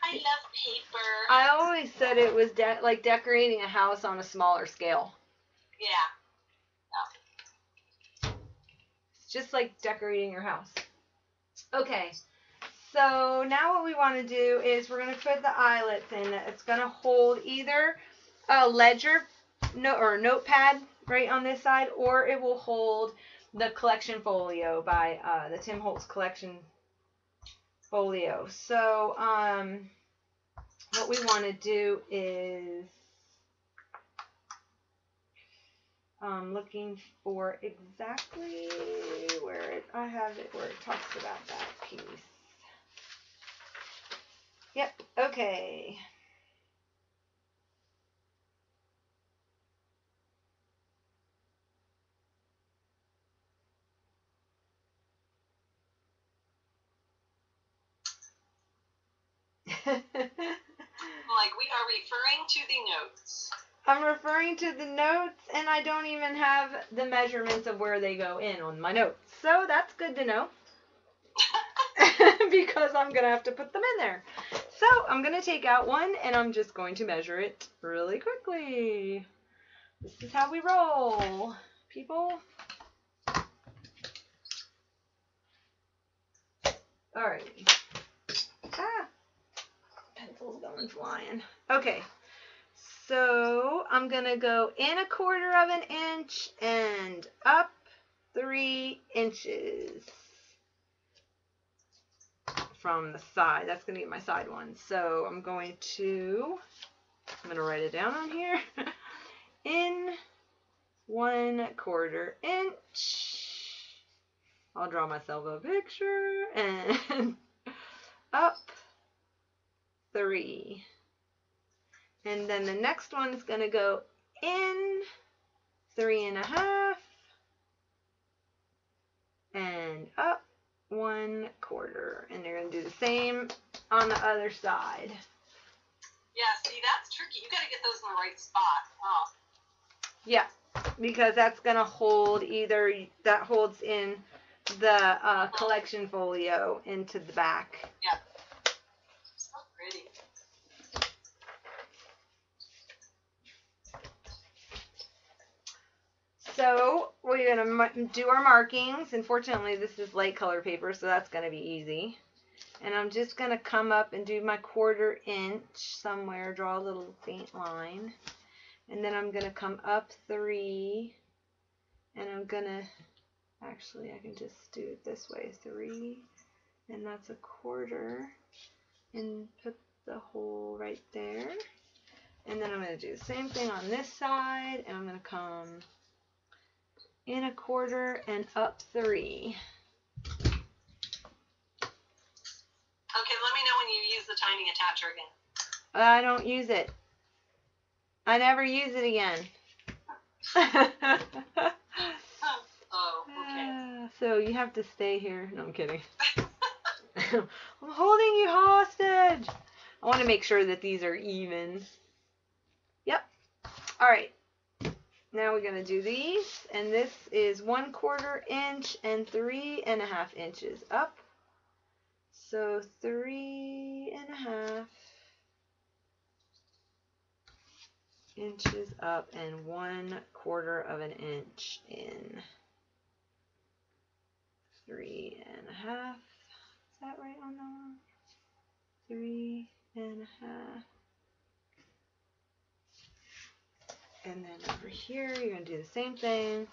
I love paper. I always said it was like decorating a house on a smaller scale. Yeah. It's just like decorating your house. Okay. So now what we want to do is we're going to put the eyelets in. It's going to hold either a ledger or notepad right on this side, or it will hold the collection folio by the Tim Holtz collection folio. So what we want to do is looking for exactly where I have it, where it talks about that piece. Yep, okay. Like, we are referring to the notes. I'm referring to the notes, and I don't even have the measurements of where they go in on my notes. So that's good to know. Because I'm going to have to put them in there. So I'm going to take out one, and I'm just going to measure it really quickly. This is how we roll, people. Alrighty. Pencil's going flying. Okay. So I'm going to go in 1/4 of an inch and up 3 inches from the side. That's going to be my side one. So I'm going to write it down on here. In 1/4 inch. I'll draw myself a picture. And up 3. And then the next one is going to go in 3 1/2 and up 1/4. And you're going to do the same on the other side. Yeah, see, that's tricky. You got to get those in the right spot. Huh? Yeah, because that's going to hold that holds in the collection folio into the back. Yeah. So pretty. So we're going to do our markings. Unfortunately, this is light color paper, so that's going to be easy. And I'm just going to come up and do my 1/4 inch somewhere, draw a little faint line. And then I'm going to come up 3. And I'm going to, actually, I can just do it this way, 3. And that's 1/4. And put the hole right there. And then I'm going to do the same thing on this side, and I'm going to come in 1/4 and up 3. Okay, let me know when you use the tiny attacher again. I don't use it. I never use it again. Oh, okay. So you have to stay here. No, I'm kidding. I'm holding you hostage. I want to make sure that these are even. Yep. All right. Now we're going to do these. And this is 1/4 inch and 3.5 inches up. So 3.5 inches up and 1/4 of an inch in. 3.5. Is that right on that one? 3.5. And then over here, you're going to do the same thing.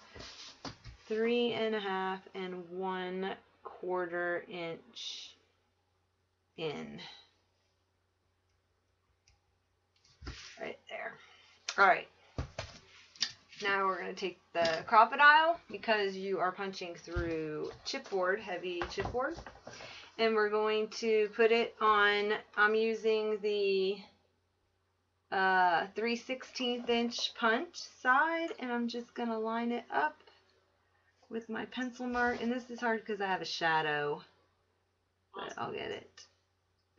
3.5 and 1/4 inch in. Right there. All right. Now we're going to take the Crop-A-Dile because you are punching through chipboard, heavy chipboard. And we're going to put it on, I'm using the 3/16 inch punch side, and I'm just going to line it up with my pencil mark. And this is hard because I have a shadow, but I'll get it.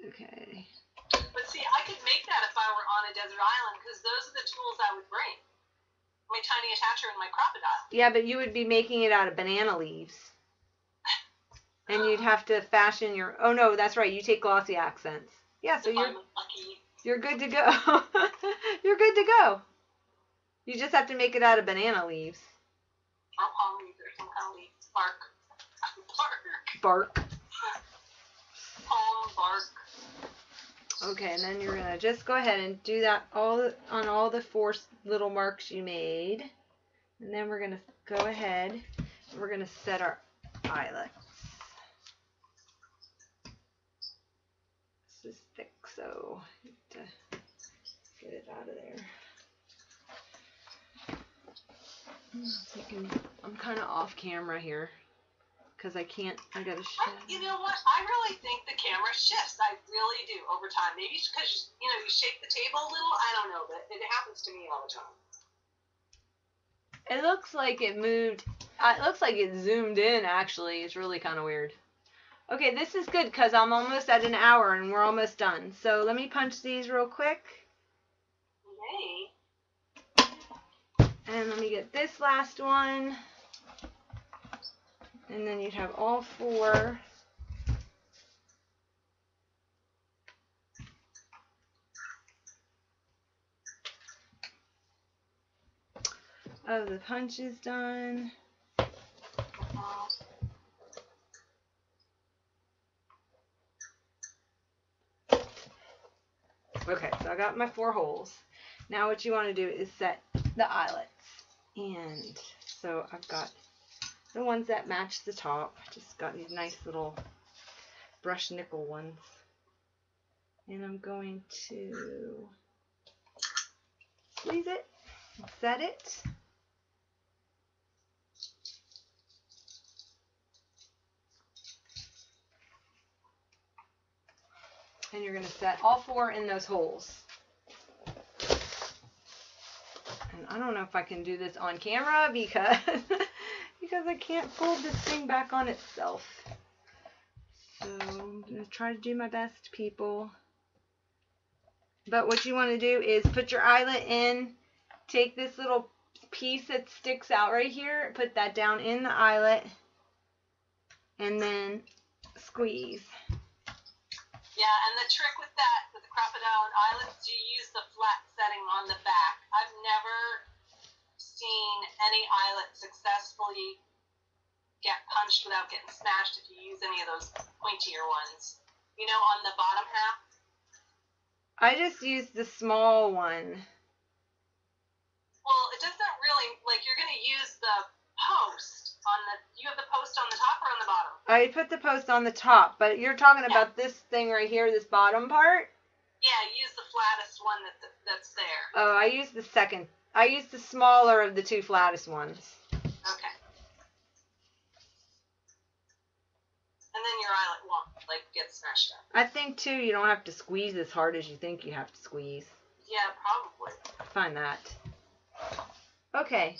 Okay. But see, I could make that if I were on a desert island because those are the tools I would bring. My tiny attacher and my Crop-A-Dile. Yeah, but you would be making it out of banana leaves. And you'd have to fashion your, oh no, that's right, you take glossy accents. Yeah, so you're good to go. You're good to go. You just have to make it out of banana leaves. Or palm leaves or some kind of leaf. Bark. Bark. Palm bark. Okay, and then you're going to just go ahead and do that all on all the 4 little marks you made. And then we're going to go ahead and we're going to set our eyelets. This is thick, so I have to get it out of there. I'm kind of off camera here because I can't, I got to show. You know what? I really think the camera shifts. I really do over time. Maybe because, you shake the table a little. I don't know, but it happens to me all the time. It looks like it moved. It looks like it zoomed in, actually. It's really kind of weird. Okay, this is good because I'm almost at an hour and we're almost done. So let me punch these real quick. Okay. And let me get this last one. And then you'd have all 4. Of the punches done. Okay, so I got my 4 holes. Now what you want to do is set the eyelets. And so I've got the ones that match the top. Just got these nice little brushed nickel ones. And I'm going to squeeze it, set it. And you're going to set all 4 in those holes. And I don't know if I can do this on camera because I can't fold this thing back on itself. So I'm going to try to do my best, people. But what you want to do is put your eyelet in, take this little piece that sticks out right here, put that down in the eyelet, and then squeeze. Yeah, and the trick with that, with the Crop-A-Dile and eyelets, you use the flat setting on the back. I've never seen any eyelet successfully get punched without getting smashed if you use any of those pointier ones. On the bottom half. I just used the small one. Well, it doesn't really, you're going to use the post on you have the post on the top or on the bottom? I put the post on the top, but you're talking about this thing right here, this bottom part? Yeah, use the flattest one that's there. Oh, I used the second. I used the smaller of the two flattest ones. Okay. And then your eyelet won't get smashed up. I think too you don't have to squeeze as hard as you think you have to squeeze. Yeah, probably. I find that. Okay.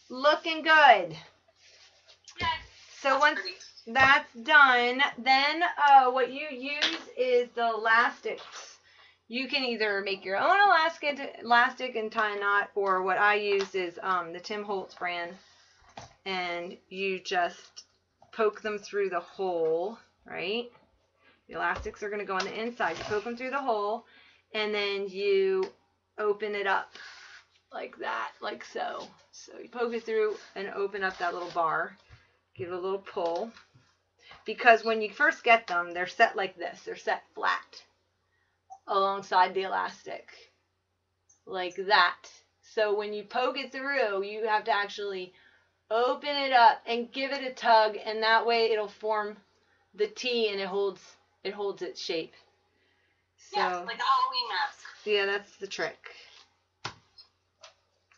Looking good. Yeah. So once that's done, then what you use is the elastics. You can either make your own elastic and tie a knot, or what I use is the Tim Holtz brand, and you just poke them through the hole, right? The elastics are going to go on the inside. You poke them through the hole, and then you open it up like that, like so. So you poke it through and open up that little bar. Give it a little pull. Because when you first get them, they're set like this. They're set flat alongside the elastic. Like that. So when you poke it through, you have to actually open it up and give it a tug, and that way it'll form the T and it holds its shape. So, yeah, like a Halloween mask. Yeah, that's the trick.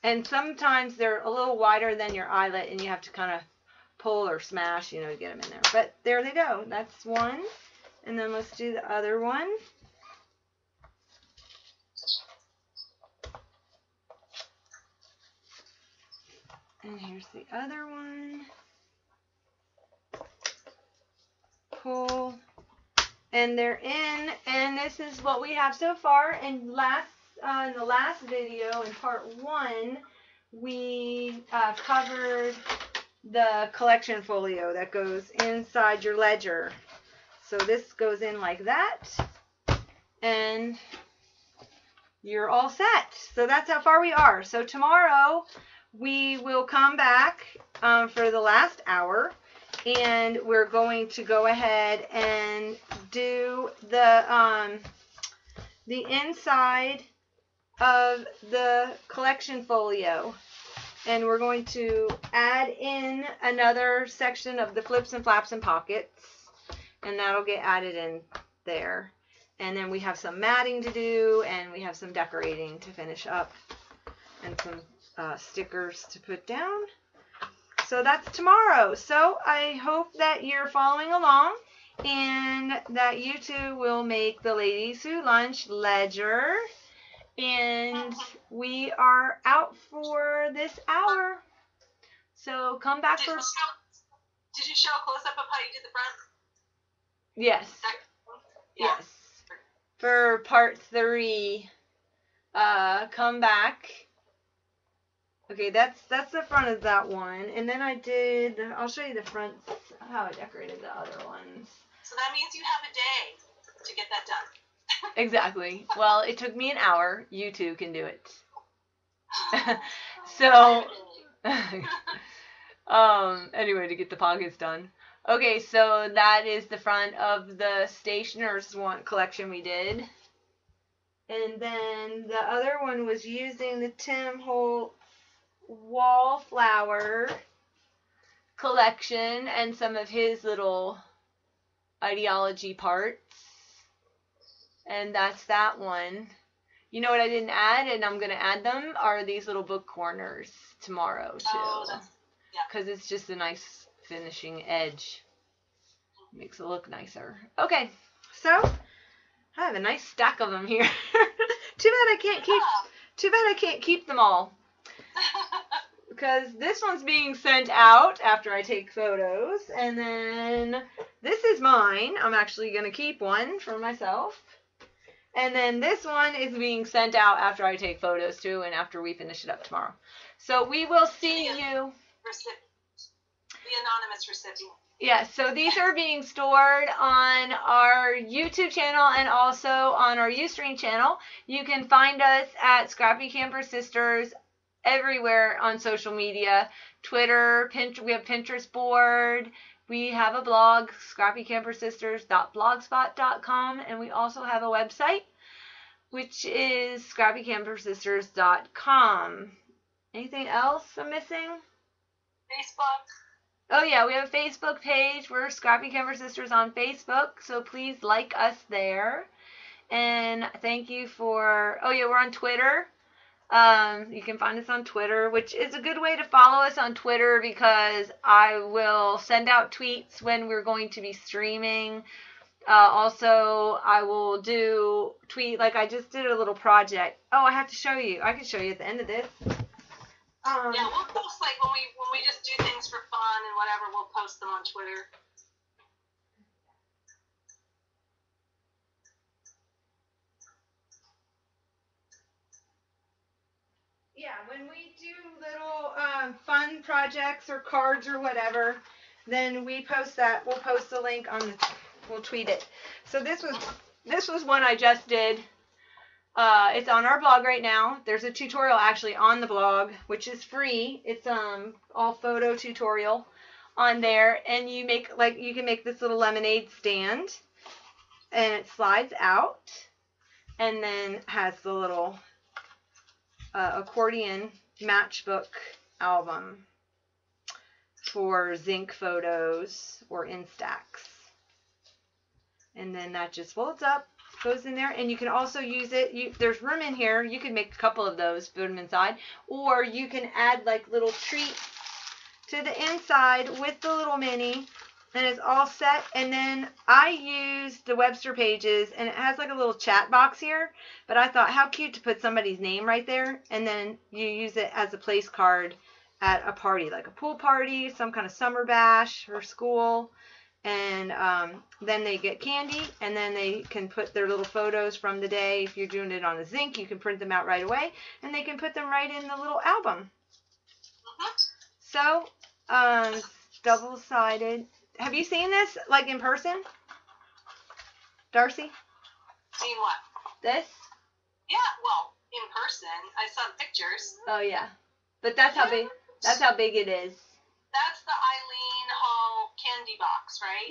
And sometimes they're a little wider than your eyelet, and you have to kind of pull or smash, to get them in there. But there they go. That's one. And then let's do the other one. And here's the other one. Pull. And they're in. And this is what we have so far. And in the last video, in part 1, we covered the collection folio that goes inside your ledger. So this goes in like that, and you're all set. So that's how far we are. So tomorrow we will come back for the last hour, and we're going to go ahead and do the inside of the collection folio. And we're going to add in another section of the flips and flaps and pockets. And that'll get added in there. And then we have some matting to do, and we have some decorating to finish up, and some stickers to put down. So that's tomorrow. So I hope that you're following along, and that you two will make the Ladies Who Lunch ledger. And we are out for this hour. So come back for... Did you show a close-up of how you did the front? Yes. Yeah. Yes. For part 3, come back. Okay, that's the front of that one. And then I'll show you the front, how I decorated the other ones. So that means you have a day to get that done. Exactly. Well, it took me an hour. You two can do it. So, anyway, to get the pockets done. Okay, so that is the front of the Stationer's collection we did. And then the other one was using the Tim Holtz Wallflower collection and some of his little ideology parts. And that's that one. You know what I didn't add, and I'm going to add them, are these little book corners tomorrow, too. Oh, because it's just a nice finishing edge. Makes it look nicer. Okay, so I have a nice stack of them here. Too bad I can't keep them all. Because this one's being sent out after I take photos, and then this is mine. I'm actually going to keep one for myself. And then this one is being sent out after I take photos too, and after we finish it up tomorrow. So we will see you. The anonymous recipient. Yeah, so these are being stored on our YouTube channel and also on our Ustream channel. You can find us at Scrappy Camper Sisters everywhere on social media. Twitter, Pinterest, we have Pinterest board. We have a blog, scrappycampersisters.blogspot.com, and we also have a website, which is scrappycampersisters.com. Anything else I'm missing? Facebook. Oh yeah, we have a Facebook page. We're Scrappy Camper Sisters on Facebook, so please like us there. And thank you for, oh yeah, we're on Twitter. You can find us on Twitter, which is a good way to follow us on Twitter because I will send out tweets when we're going to be streaming. Also, I will tweet, like I just did a little project. Oh, I have to show you. I can show you at the end of this. Yeah, we'll post, like, when we just do things for fun and whatever, we'll post them on Twitter. Yeah, when we do little fun projects or cards or whatever, then we post that. We'll post the link we'll tweet it. So this was one I just did. It's on our blog right now. There's a tutorial actually on the blog, which is free. It's all photo tutorial on there, and you can make this little lemonade stand, and it slides out, and then has the little accordion matchbook album for zinc photos or Instax. And then that just folds up, goes in there, and you can also use it. There's room in here. You can make a couple of those, put them inside, or you can add like little treats to the inside with the little mini, and it's all set. And then I used the Webster Pages, and it has like a little chat box here, but I thought how cute to put somebody's name right there, and then you use it as a place card at a party, like a pool party, some kind of summer bash for school. And then they get candy, and then they can put their little photos from the day. If you're doing it on a zinc, you can print them out right away, and they can put them right in the little album. So, double-sided. Have you seen this, like, in person? Darcy? Seen what? This? Yeah, well, in person. I saw the pictures. Oh, yeah. But that's how big it is. That's the Eileen Hall candy box, right?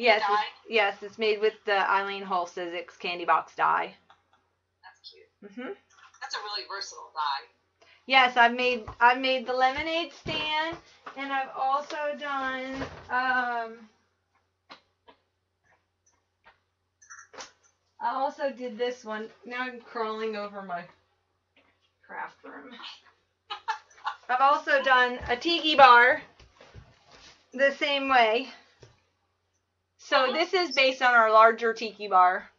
Yes, it's made with the Eileen Hall Sizzix candy box die. That's cute. That's a really versatile die. Yes, I've made the lemonade stand, and I've also done I also did this one. Now I'm crawling over my craft room. I've also done a tiki bar the same way. So this is based on our larger tiki bar.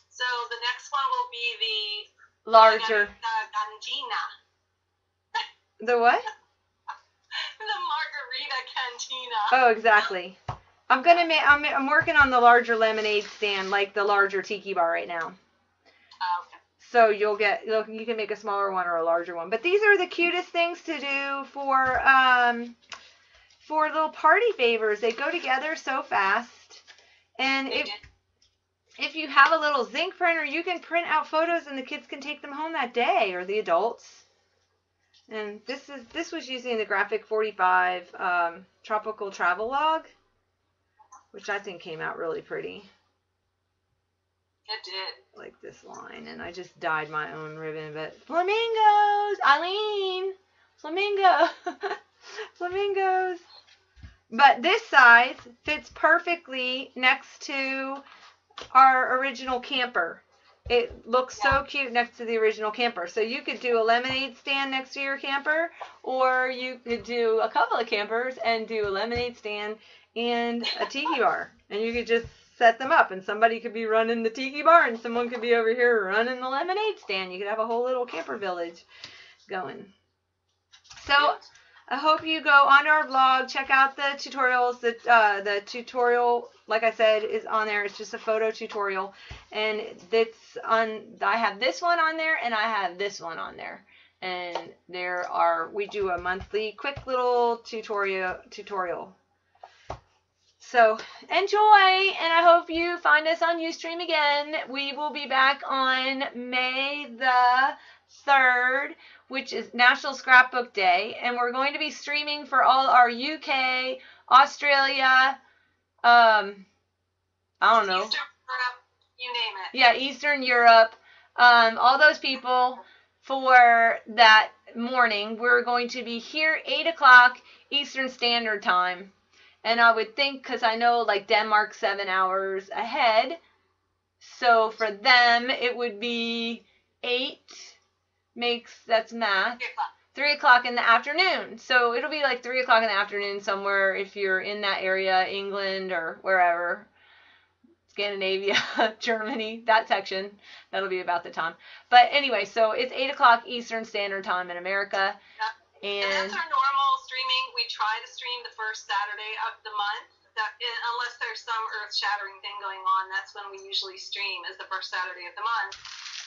So the next one will be the larger. Cantina. The what? The margarita cantina. Oh, exactly. I'm working on the larger lemonade stand, like the larger tiki bar right now. Okay. So you can make a smaller one or a larger one. But these are the cutest things to do for little party favors. They go together so fast. And if you have a little zinc printer, you can print out photos and the kids can take them home that day, or the adults. And this was using the Graphic 45 Tropical Travel Log, which I think came out really pretty. It did. Like this line, and I just dyed my own ribbon, but flamingos, Eileen, flamingo, flamingos. But this size fits perfectly next to our original camper. It looks so cute next to the original camper. So you could do a lemonade stand next to your camper, or you could do a couple of campers and do a lemonade stand and a tiki bar. And you could just set them up, and somebody could be running the tiki bar, and someone could be over here running the lemonade stand. You could have a whole little camper village going. So I hope you go on our blog, check out the tutorials. The tutorial, like I said, is on there. It's just a photo tutorial, and I have this one on there, and I have this one on there. And we do a monthly quick little tutorial. So enjoy, and I hope you find us on Ustream again. We will be back on May the 3rd, which is National Scrapbook Day, and we're going to be streaming for all our UK, Australia, I don't know. Eastern Europe, you name it. Yeah, Eastern Europe, all those people for that morning. We're going to be here 8 o'clock Eastern Standard Time. And I would think, because I know like Denmark's 7 hours ahead, So for them, it would be 8 that's math. 3 o'clock in the afternoon. So it'll be like 3 o'clock in the afternoon somewhere if you're in that area, England or wherever. Scandinavia, Germany, that section. That'll be about the time. But anyway, so it's 8 o'clock Eastern Standard Time in America. And that's our normal streaming. We try to stream the first Saturday of the month. Unless there's some earth-shattering thing going on, that's when we usually stream, is the first Saturday of the month.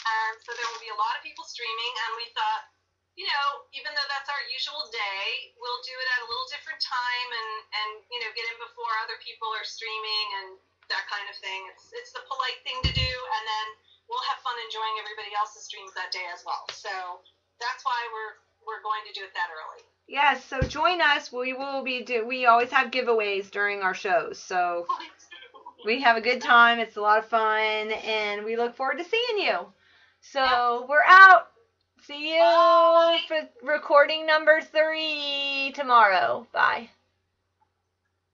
And so there will be a lot of people streaming, and we thought, even though that's our usual day, we'll do it at a little different time and get in before other people are streaming and that kind of thing. It's the polite thing to do, and then we'll have fun enjoying everybody else's streams that day as well. So that's why we're going to do it that early. Yes, so join us. We always have giveaways during our shows. So we have a good time. It's a lot of fun, and we look forward to seeing you. So we're out. See you for recording number 3 tomorrow. Bye.